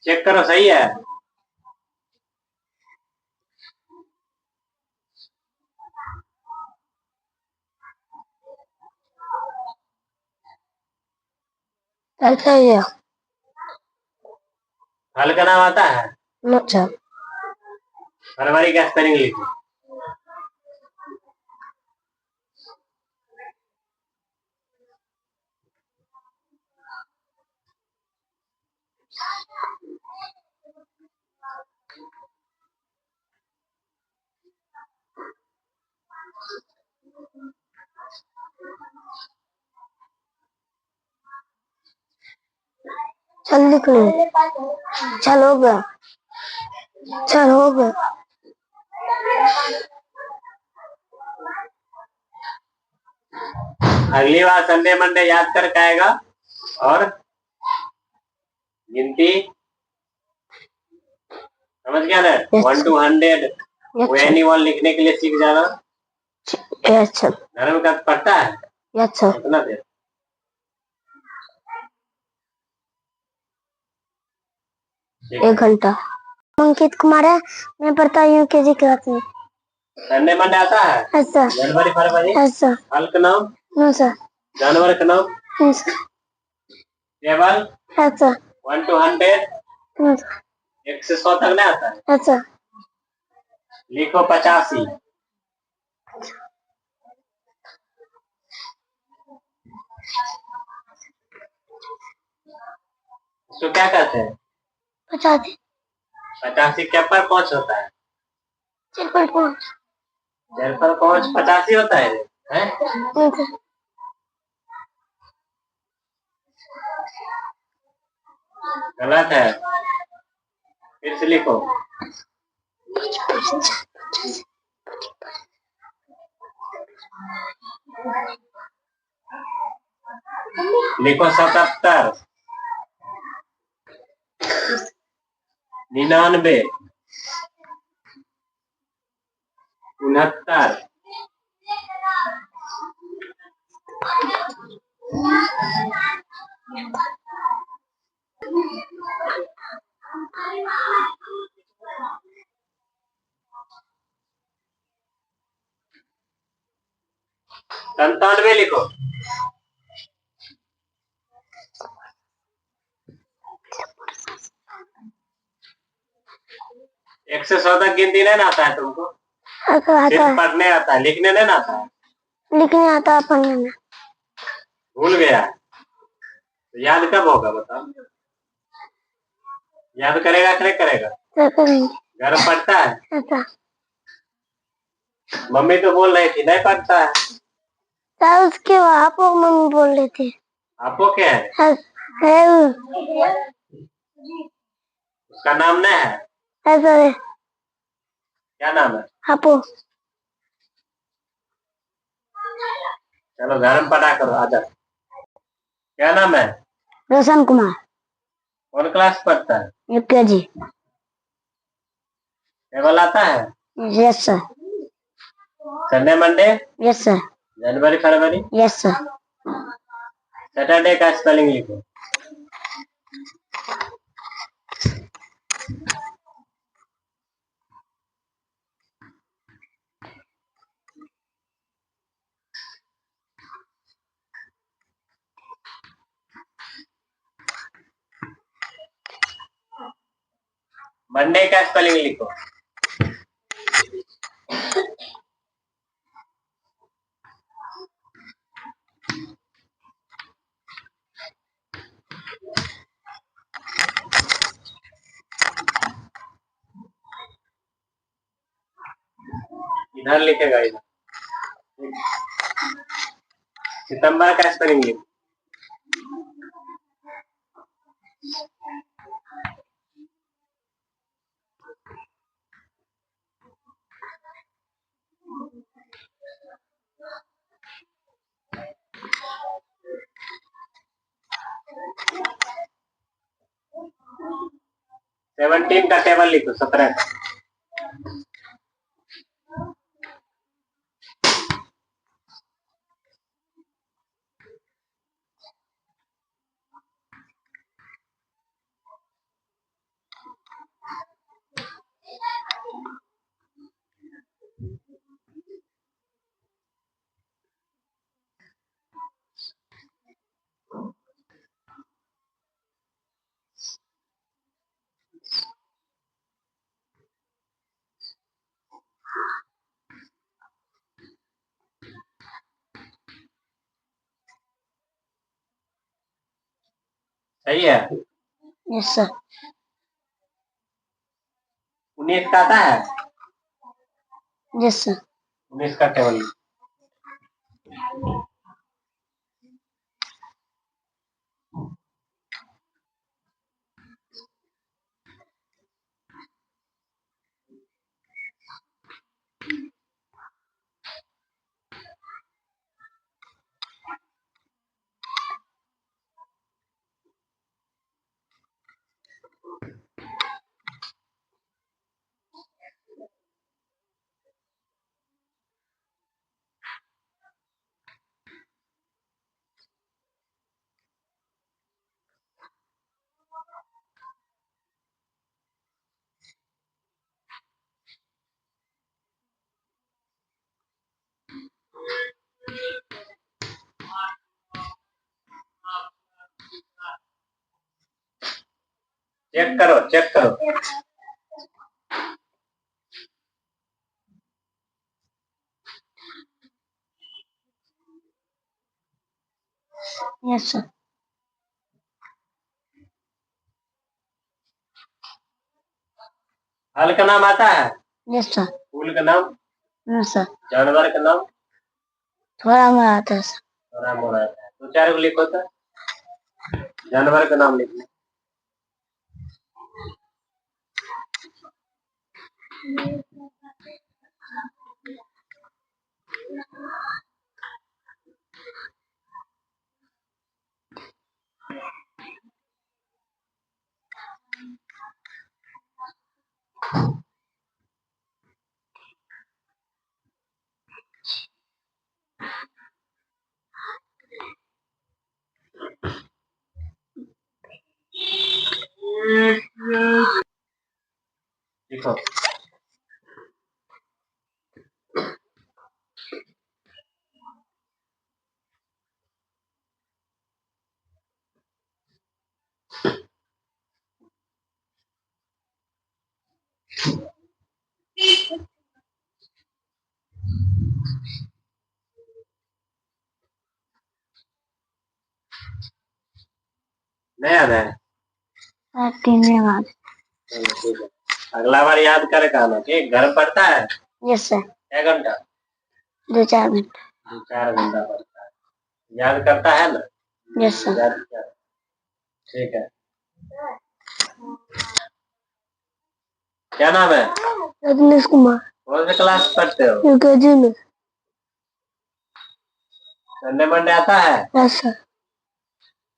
चेक करो सही है। अच्छा ये फल का नाम आता है? अच्छा फरवरी का स्पेलिंग लिखो। चल लिख लो। चल हो गया। चल हो गया। अगली बार संडे मंडे याद करके आएगा और गिनती समझ गया ना? 1 to 100 वो एनीवन लिखने के लिए सीख जाना। अच्छा धर्म का पढ़ता है अच्छा कितना देर? ठीक है। 1 घंटा। अंकित कुमार है, मैं पढ़ता हूँ यूकेजी क्लास में। संडे मंडे आता है? अच्छा जनवरी फरवरी। अच्छा फल का नाम? No sir. जानवर का नाम? No sir. टेबल अच्छा 1 to 100 नो सर। 1 से 100 तक नहीं आता है? अच्छा लिखो 85। इसको क्या कहते हैं? 85 85 क्या पर पहुंच होता है? 4.5 जेल पर पहुंच 85 होता है, हैं? No sir. गलत है, फिर से लिखो। लिखो 77 99 69 97 लिखो। एक से 100 तक गिनती नहीं आता है तुमको? आता सिर्फ है। पढ़ने आता है, लिखने नहीं आता है? लिखने आता है, पढ़ने में। भूल गया है तो याद कब होगा बताओ? याद करेगा कि नहीं करेगा? क्या करेंगे? घर में पढ़ता है? अच्छा मम्मी तो बोल रही थी नहीं पढ़ता है। सर उसके आप और मम्मी बोल रहे थे। आपको क्या है? है उसका नाम नहीं है? ऐसा है क्या नाम है? आपो। चलो घर में पढ़ा करो आजा। क्या नाम है? रोशन कुमार। कौन क्लास पढ़ता है? यूकेजी। टेबल आता है? Yes sir. Sunday Monday? Yes sir. जनवरी फरवरी? Yes sir. सैटरडे का स्पेलिंग लिखो। मंडे का स्पेलिंग लिखो। इधर लिखेगा इधर। सितंबर का स्पेलिंग लिखो। सेवनटीन का टेबल लिखो 17 का। सही है। Yes sir. 19 का आता है? Yes sir. 19 का टेबल। चेक करो, चेक करो। Yes sir. फल का नाम आता है? Yes sir. फूल का नाम? No sir. जानवर का नाम? थोड़ा मोड़ा आता है सर। थोड़ा मोड़ा आता है। तो 4 को लिखो तो। जानवर का नाम लिखना। लिखो। नहीं याद है? 3 दिन बाद। ठीक है। अगला बार याद करके आना, ठीक? घर पढ़ता है? Yes sir. 1 घंटा? 2-4 घंटा। 4 घंटा पढ़ता है। याद करता है ना? Yes sir. याद किया। ठीक है। क्या नाम है? रजनीश कुमार। कौन से क्लास पढ़ते हो? यूकेजी में। संडे मंडे आता है? Yes sir.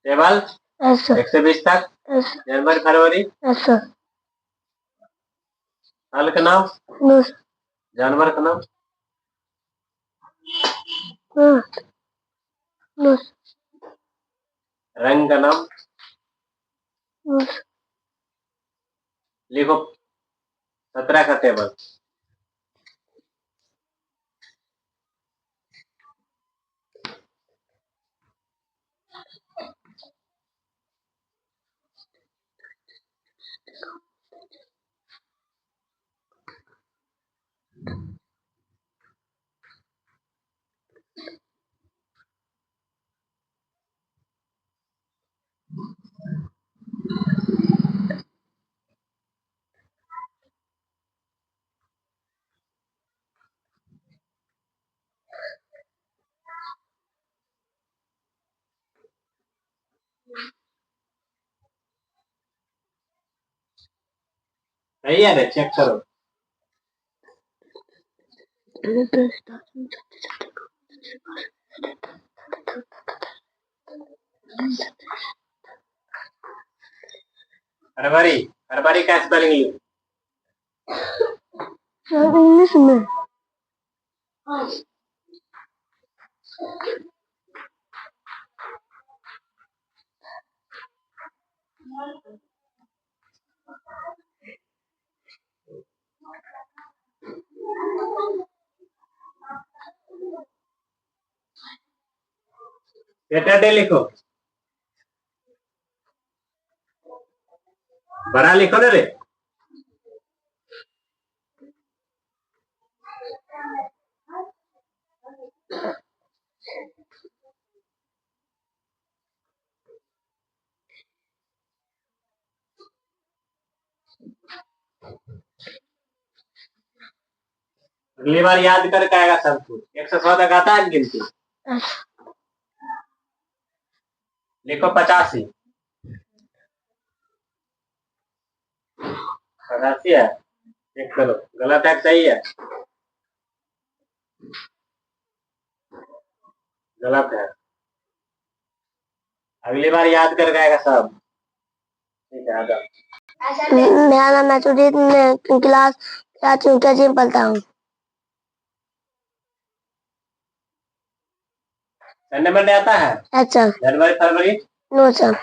Table? Yes sir. 1 से 20 तक? Yes sir. जनवरी फरवरी? Yes sir. फल का नाम? No sir. जानवर का नाम? हाँ। No sir. रंग का नाम? No sir. लिखो। 17 का टेबल। सही है रे, चेक करो। फरवरी। फरवरी का स्पेलिंग लिखो। इंग्लिश में। सैटरडे लिखो। बड़ा लिखो ना रे। अगली बार याद करके आएगा सब कुछ। 100 तक आता है गिनती? लिखो 85। 85 है। चेक करो गलत है सही है? गलत है। अगली बार याद करके आएगा सब। ठीक है आजा। मेरा नाम मैथुदीप, मैं क्लास क्या पढ़ता हूँ। संडे मंडे आता है? अच्छा। जनवरी फरवरी? No sir.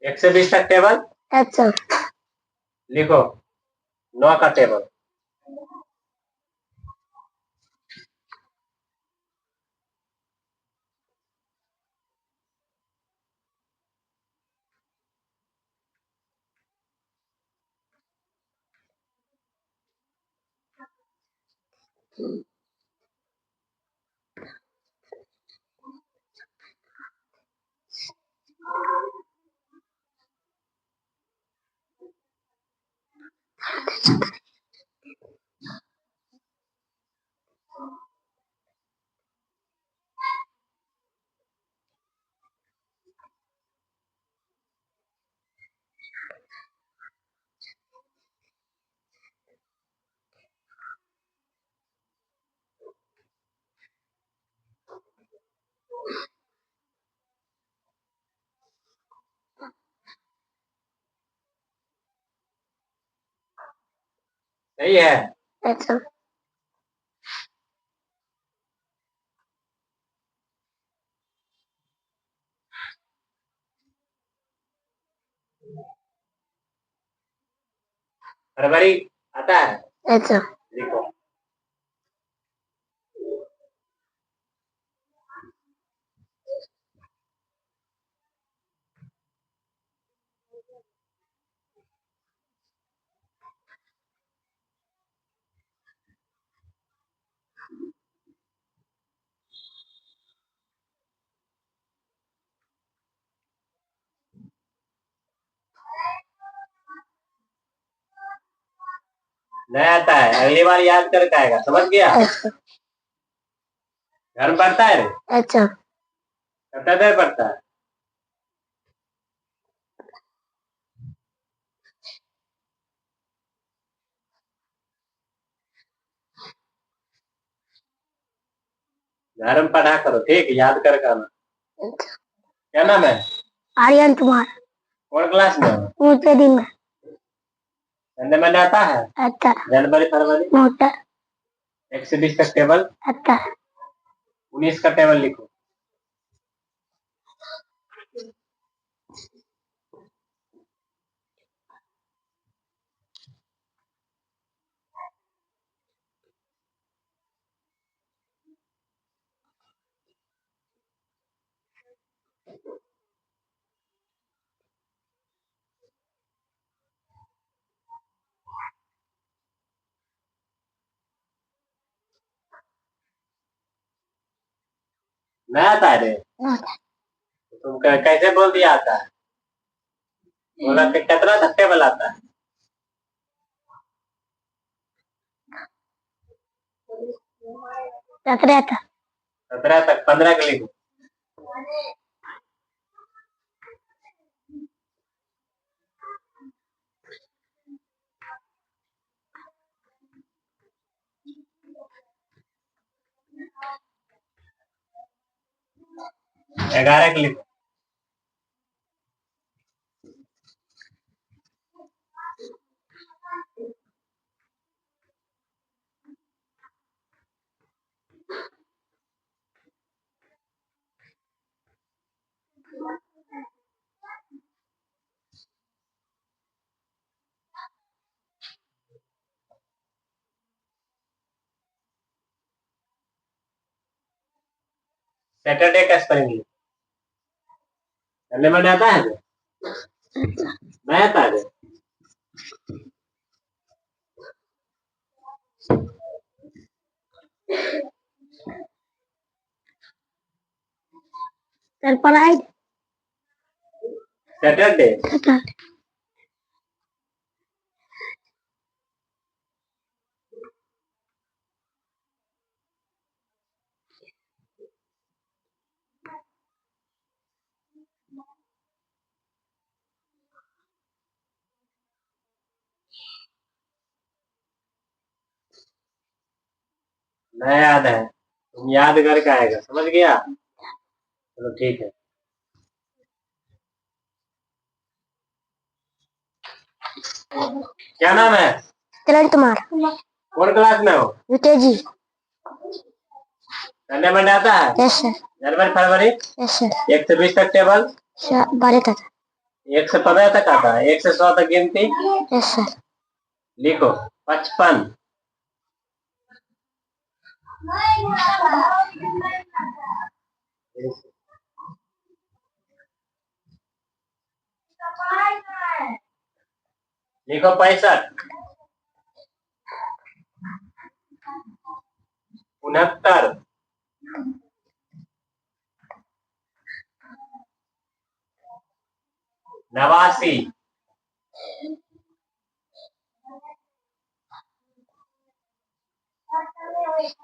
1 से 20 तक टेबल? अच्छा। लिखो 9 का टेबल। सही है। अच्छा। फरवरी आता है? अच्छा। लिखो। नहीं आता है अगली बार याद करके आएगा। समझ गया? अच्छा। घर में पढ़ता है? अच्छा। कितना देर पढ़ता है? घर में पढ़ा करो ठीक है, याद करके आना। क्या नाम है? आर्यन कुमार। कौन क्लास में हो? दूसरे दिन में। संडे मंडे आता है? अच्छा। जनवरी फरवरी? मोटर। 1 से 20 तक टेबल? अच्छा। 19 का टेबल लिखो। नहीं आता है रे? तुम कैसे बोल दिया आता है? बोला कि कितना तक टेबल आता है? 17 था। 17 तक। 15 के लिखो। ग्यारह के लिखो। सैटरडे का स्पेलिंग लिखो। संडे मंडे आता है? नहीं आता है? सर पढ़ाई। सैटरडे। नहीं याद है, तुम याद करके आएगा, समझ गया। चलो ठीक है। क्या नाम है? किरण कुमार, कौन क्लास में हो? यूकेजी। संडे मंडे आता है? Yes sir. जनवरी फरवरी यस सर। 1 से 20 तक टेबल? 12 तक। 1 से 15 तक आता है, 1 से 100 तक गिनती? Yes sir. लिखो 55। लिखो 65। 69। 89।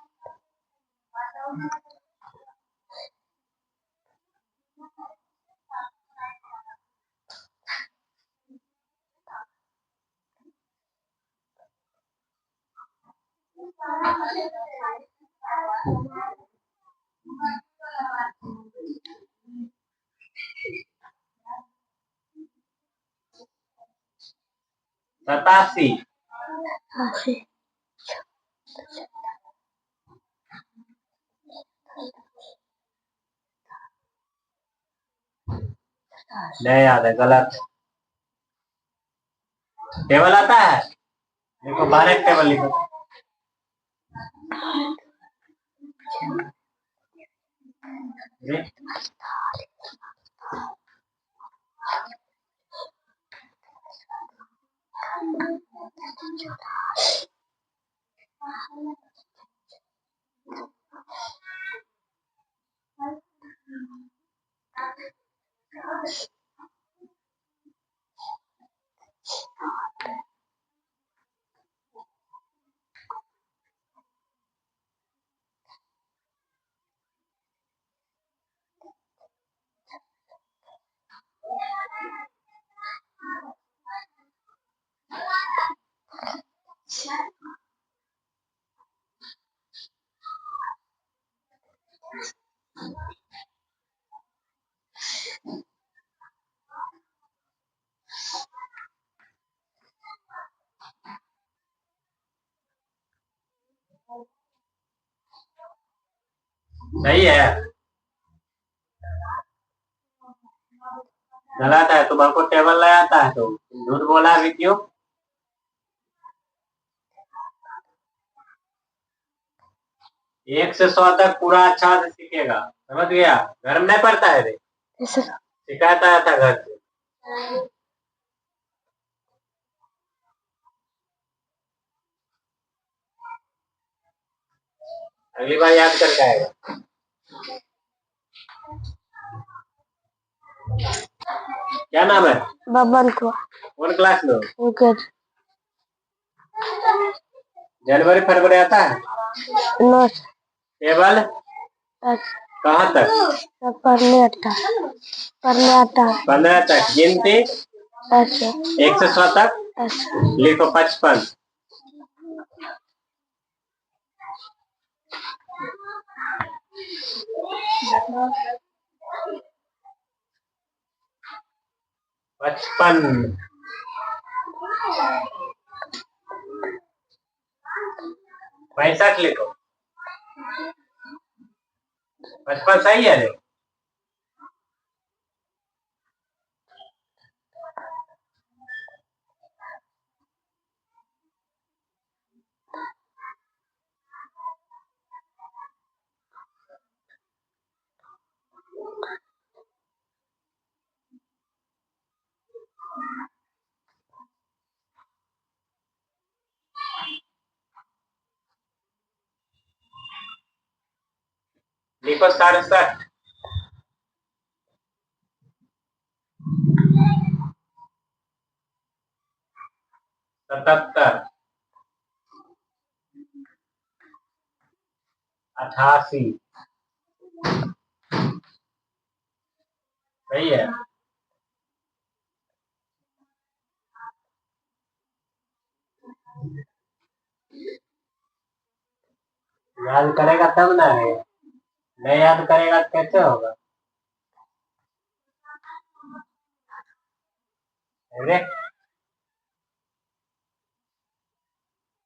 सतासी। 80। नहीं याद है, गलत। टेबल आता है? देखो 12 टेबल लिखो। सही है, गलत है। तुमको टेबल नहीं आता है तो झूठ बोला अभी क्यों? एक से 100 तक पूरा अच्छा से सीखेगा, समझ गया। घर में नहीं पढ़ता है रे? Yes sir. शिकायत आया था घर से। अगली बार याद करके आएगा। क्या नाम है? बबन को। कौन क्लास में हो? यूकेजी। जनवरी फरवरी आता है? नो। टेबल कहाँ तक? सर पढ़ने आता है। 15 तक गिनती? अच्छा। 1 से 100 तक? अच्छा। लिखो 55। 55। 65 लिखो। 55 सही है रे? लिखो 67। 77। 88। सही है। याद करेगा तब ना रहेगा, नहीं याद करेगा तो कैसे होगा? अरे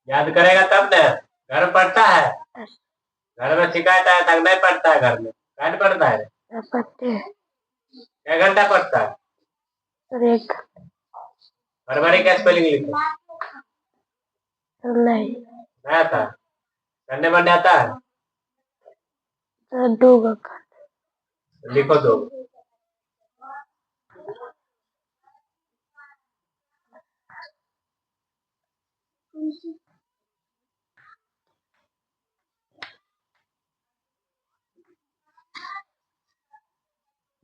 याद करेगा तब ना। घर पढ़ता है, घर में शिकायत आया तक नहीं पढ़ता है, घर में नहीं पढ़ता है। पढ़ते हैं। क्या घंटा पढ़ता है? सर एक फरवरी का स्पेलिंग लिखो। नहीं नहीं आता? संडे मंडे आता है? सर 2 का लिखो दो।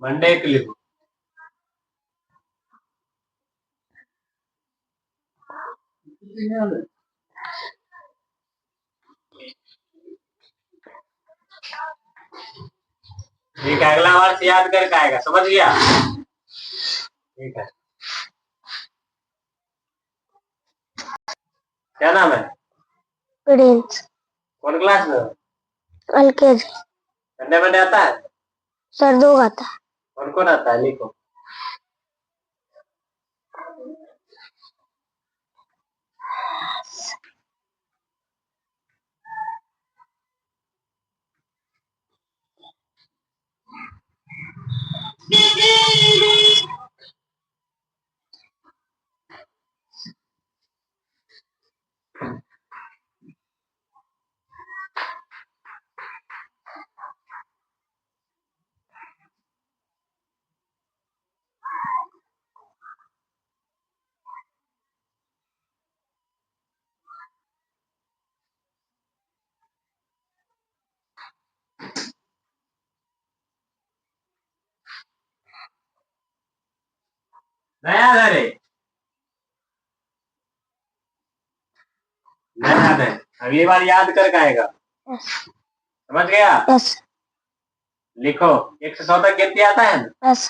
मंडे के लिखो। ठीक है, अगला बार से याद करके आएगा, समझ गया? ठीक है। क्या नाम है? प्रिंस कौन क्लास में? एलकेजी। संडे मंडे आता है? सर 2 का था। कौन कौन आता है? लिखो। नया घर है, नया है, अगली बार याद करके आएगा, समझ गया? यस लिखो। 1 से 100 तक गिनती आता है ना? यस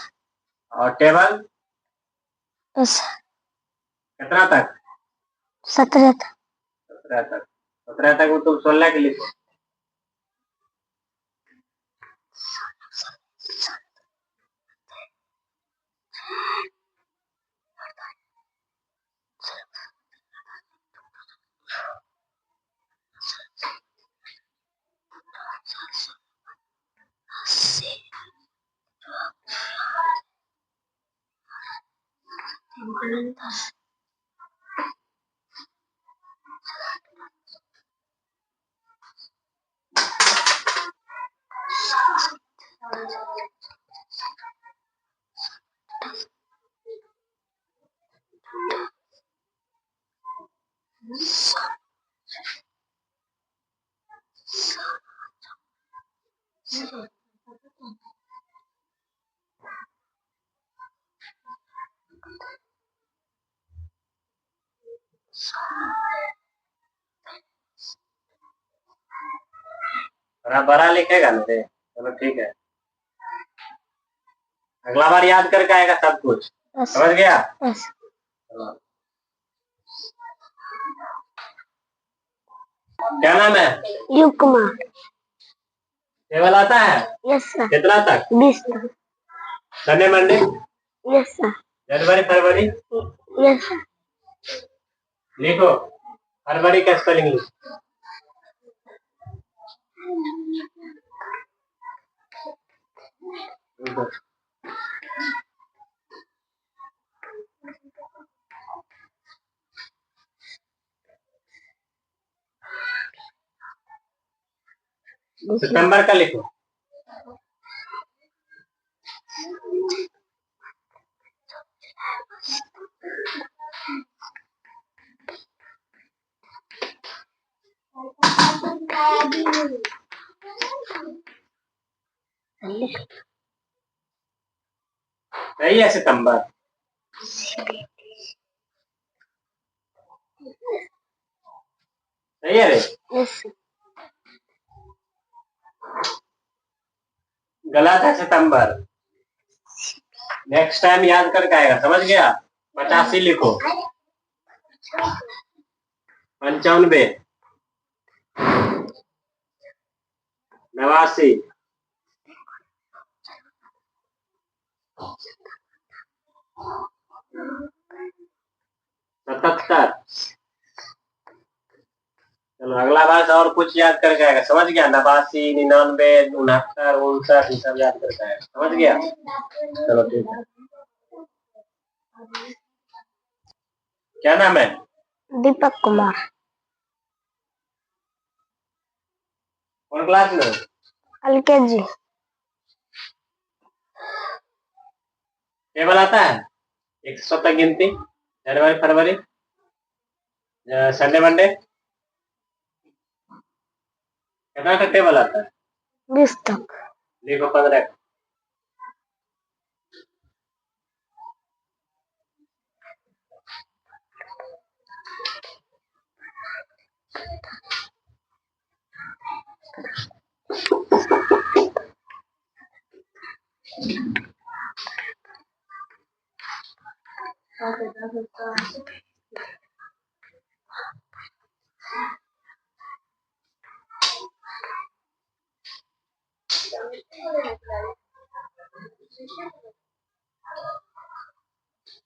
और टेबल यस कितना तक? 17 था। 17 तक। 17 तक वो तुम 16 के लिखो। थोड़ा बड़ा लिखेगा ना रे? चलो ठीक है, अगला बार याद करके आएगा सब कुछ, यस समझ गया? यस क्या नाम है? युग कुमार। टेबल आता है? Yes sir. कितना तक? 20 था। Sunday Monday? Yes sir. जनवरी फरवरी? Yes sir. लिखो। फरवरी का स्पेलिंग लिखो। सितंबर का लिखो। सही है, सितंबर। सही है रे? यस गलत है, सितंबर। नेक्स्ट टाइम याद करके आएगा, समझ गया? 85 लिखो। 95 89 77। चलो अगला बार और कुछ याद करके आएगा, समझ गया? 89 99 69 59 सब याद करके आएगा, समझ गया? चलो ठीक है। क्या नाम है? दीपक कुमार। कौन क्लास में? LKG। टेबल आता है 100 तक गिनती, जनवरी फरवरी संडे मंडे, कितना तक टेबल आता है? 20 तक। लिखो 15।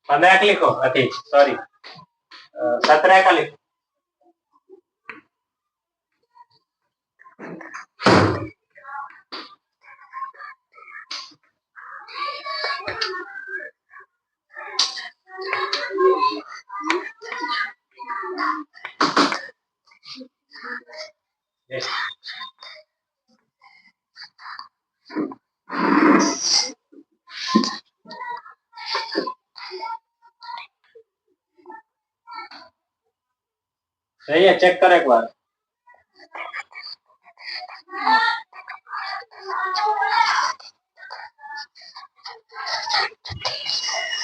पंद्रह का लिखो, अति सॉरी 17 का लिखो। सही है, चेक करो एक बार।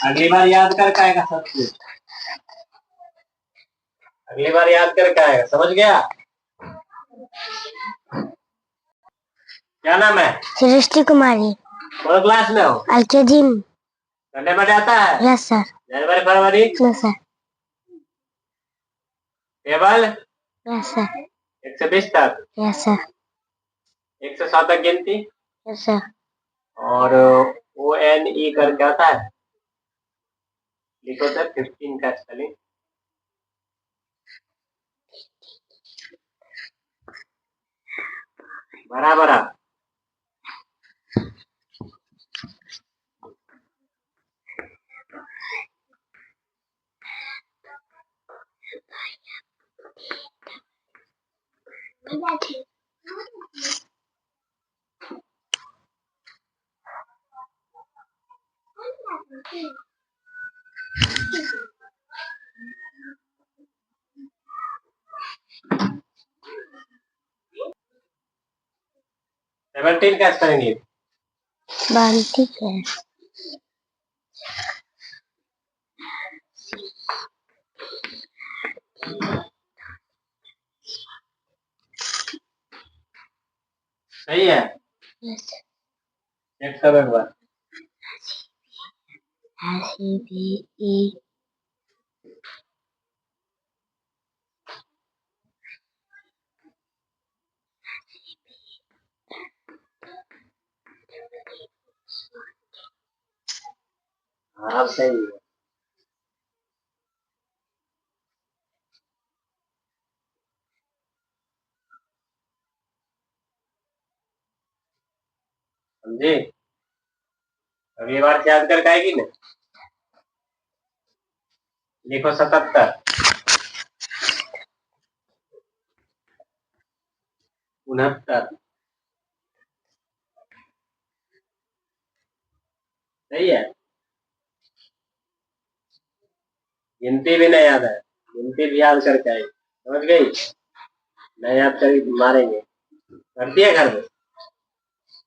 अगली बार याद करके आएगा सब कुछ, अगली बार याद करके आएगा, समझ गया? क्या नाम है? सृष्टि कुमारी। कौन क्लास में हो? LKG। संडे मंडे आता है? Yes sir. जनवरी फरवरी? Yes sir. Table? Yes sir. 120 तक? Yes sir. 107 तक गिनती? Yes sir. और ONE करके आता है, लिखो सर 15 का स्पेलिंग। बराबर। 17 का स्पेलिंग लिखो। बाल्टी है। सही है, यस सर। चेक करो एक बार। LCBE। हाँ सही है। समझे? अगली बार याद करके आएगी ना, लिखो 77 69। सही है, गिनती भी नहीं याद है, गिनती भी याद करके आएगी, समझ गई? नहीं याद करी मारेंगे। करती है घर में?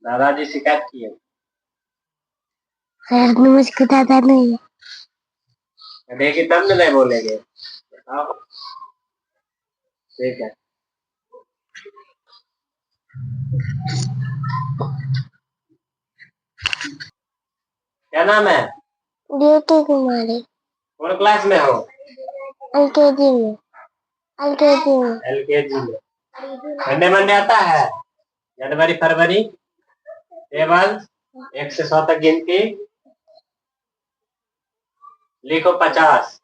दादाजी शिकायत की है? सर मुझे कुछ आता नहीं है। देखी तब नहीं बोलेंगे, बताओ। ठीक है। क्या नाम है? ब्यूटी कुमारी। कौन क्लास में हो? LKG में। LKG में। LKG में। संडे मंडे आता है? जनवरी फरवरी टेबल 1 से 100 तक गिनती, लिखो 50।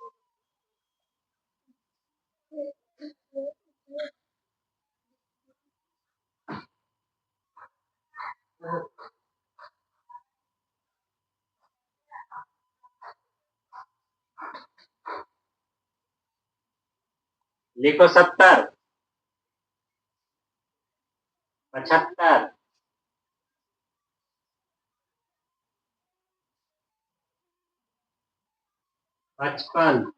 लिखो 70, 75, 55,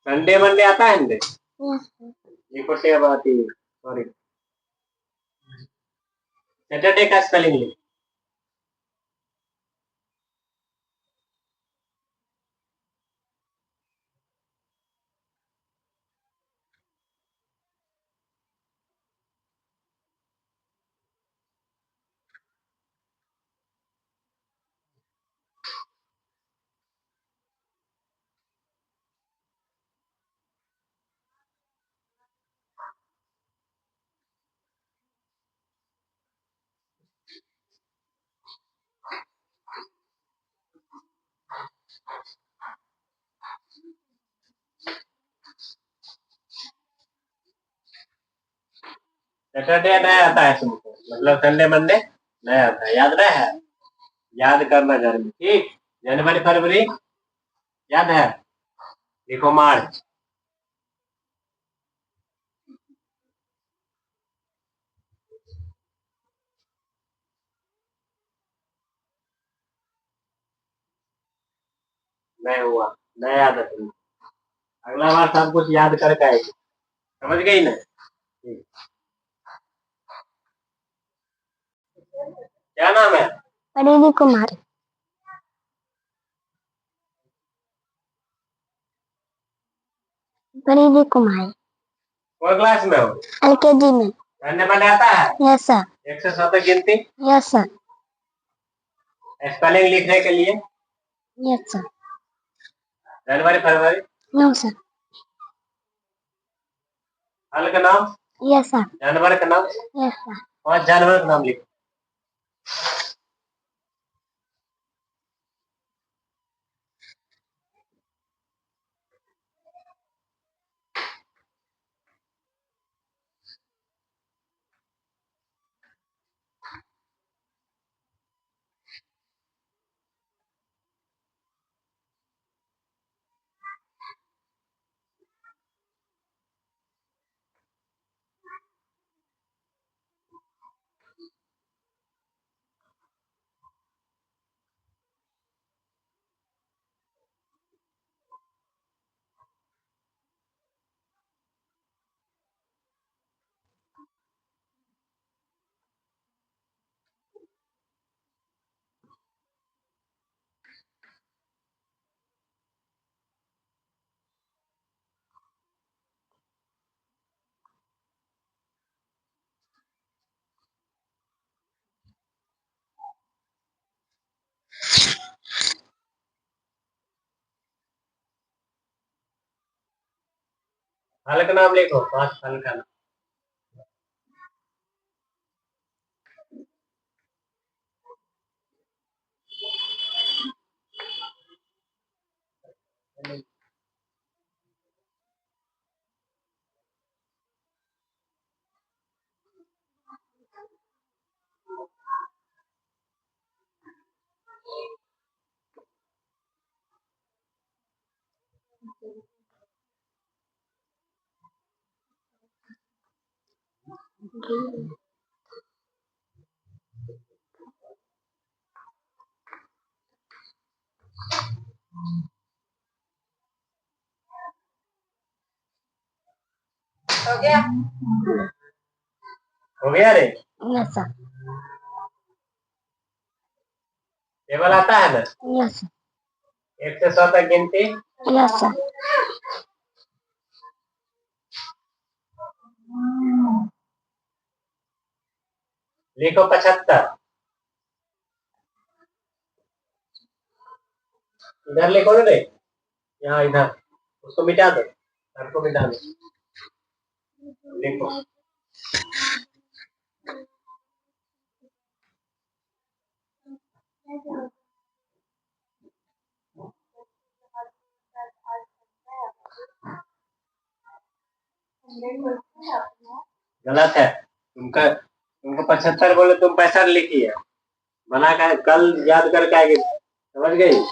संडे मंडे आता है ना? लिखो टेब आती है, सॉरी सैटरडे का स्पेलिंग लिखो। सैटरडे नया आता है तुमको, मतलब संडे मंडे नया आता है, याद रहा है? याद करना घर में, ठीक। जनवरी फरवरी याद है? लिखो मार्च। नहीं हुआ, नया याद है तुमको। अगला बार सब कुछ याद करके आएगी, समझ गई ना? ठीक। क्या नाम है? परिधि कुमार। परिधि कुमार। कौन क्लास में हो? LKG में। संडे मंडे आता है? Yes sir. 1 से 100 तक गिनती, यस सर। स्पेलिंग लिखने के लिए, यस सर। जनवरी फरवरी, नो सर। साल का नाम, यस सर। जानवर का नाम, यस सर। 5 जानवर का नाम लिखो। फल का नाम लिखो, 5 फल का नाम। हो गया रे? Yes sir. टेबल आता है ना? Yes sir. 1 से 100 तक गिनती, यस सर। लिखो 75। इधर लिखो ना रे, यहाँ इधर उसको मिटा दो, घर को मिटा दो, लिखो। गलत है, तुमको 75 बोले, तुम 65 लिखी है। बना कर कल याद करके आएगी, समझ गई?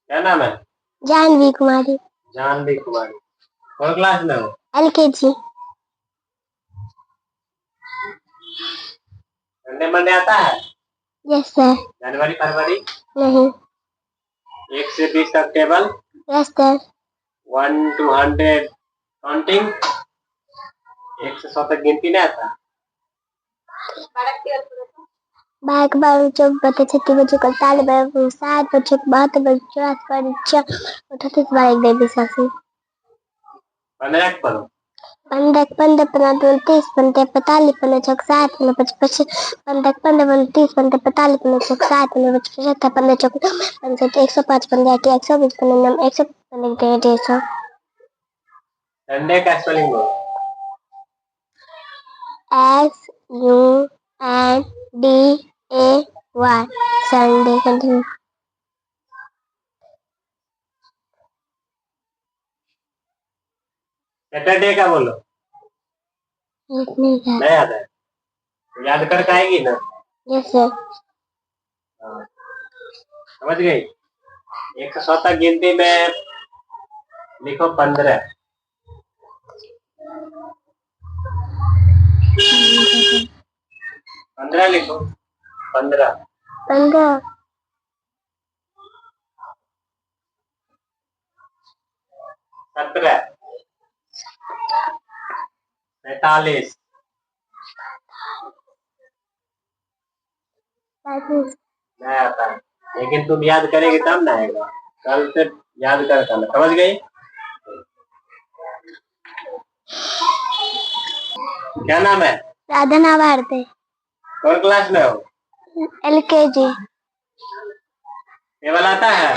क्या नाम है? जानवी कुमारी। जानवी कुमारी। कौन क्लास में हो? LKG। संडे मंडे आता है? Yes sir. जनवरी फरवरी? नहीं। 1 से 20 तक table? Yes sir. 1 to 100 counting? 1 से 100 तक गिनती नहीं आता? बारह बार चौक बते 36 बच्चों को 41 बार 60 बच्चों को 72 बार 84 बार 38 बार 1 बेबी सासी। 15 पढ़ो। 15 15 15 30 15 45 15 छक 60 15 55 15 15 30 15 45 15 छक 60 15 75 15 चौक 105 15 120 15 100 150 संडे का स्पेलिंग बोलो। SUNDAY Sunday. कंटिन्यू। सैटरडे का बोलो। नहीं याद है, याद करके आएगी ना? Yes sir. समझ गई? 1 से 100 तक गिनती में लिखो 15। 15 लिखो। 15 15 17 45 नहीं आता, लेकिन तुम याद करेगी तब ना आएगा। कल से याद कर करना, समझ गई? क्या नाम है? राधना भारती। कौन क्लास में हो? LKG। टेबल आता है?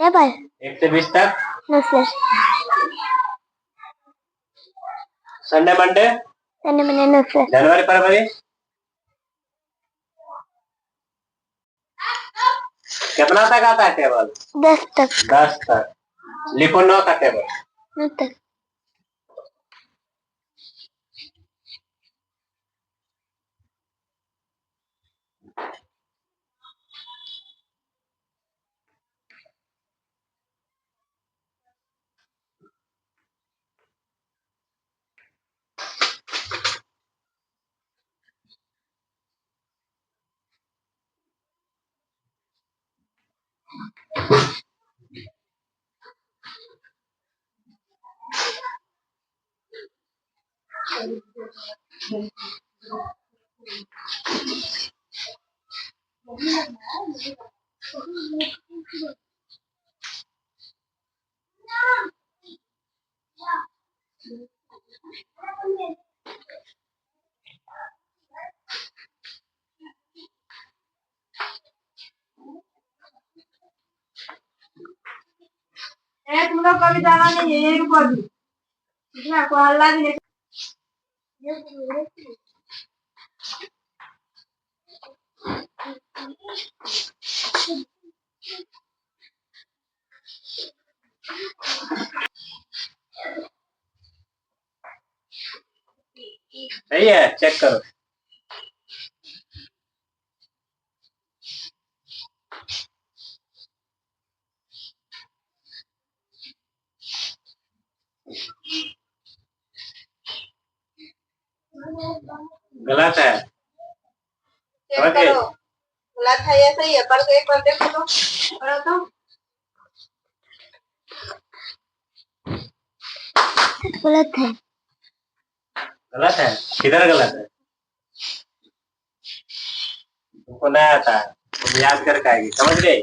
टेबल 1 से 20 तक? No sir. Sunday Monday? Sunday Monday no sir. जनवरी फरवरी? कितना तक आता है टेबल? 10 तक। 10 तक। लिखो 9 का टेबल। 9 तक। तुम लोग कभी जाना नहीं है यहीं पर भी, इसमें को हल्ला भी नहीं। सही है, चेक करो। गलत है, चेक करो। गलत है या सही है? पढ़ के एक बार देखो तो, पढ़ो तो। गलत है। गलत है? किधर गलत है? तुमको नहीं आता है, तुम याद करके आएगी, समझ गई?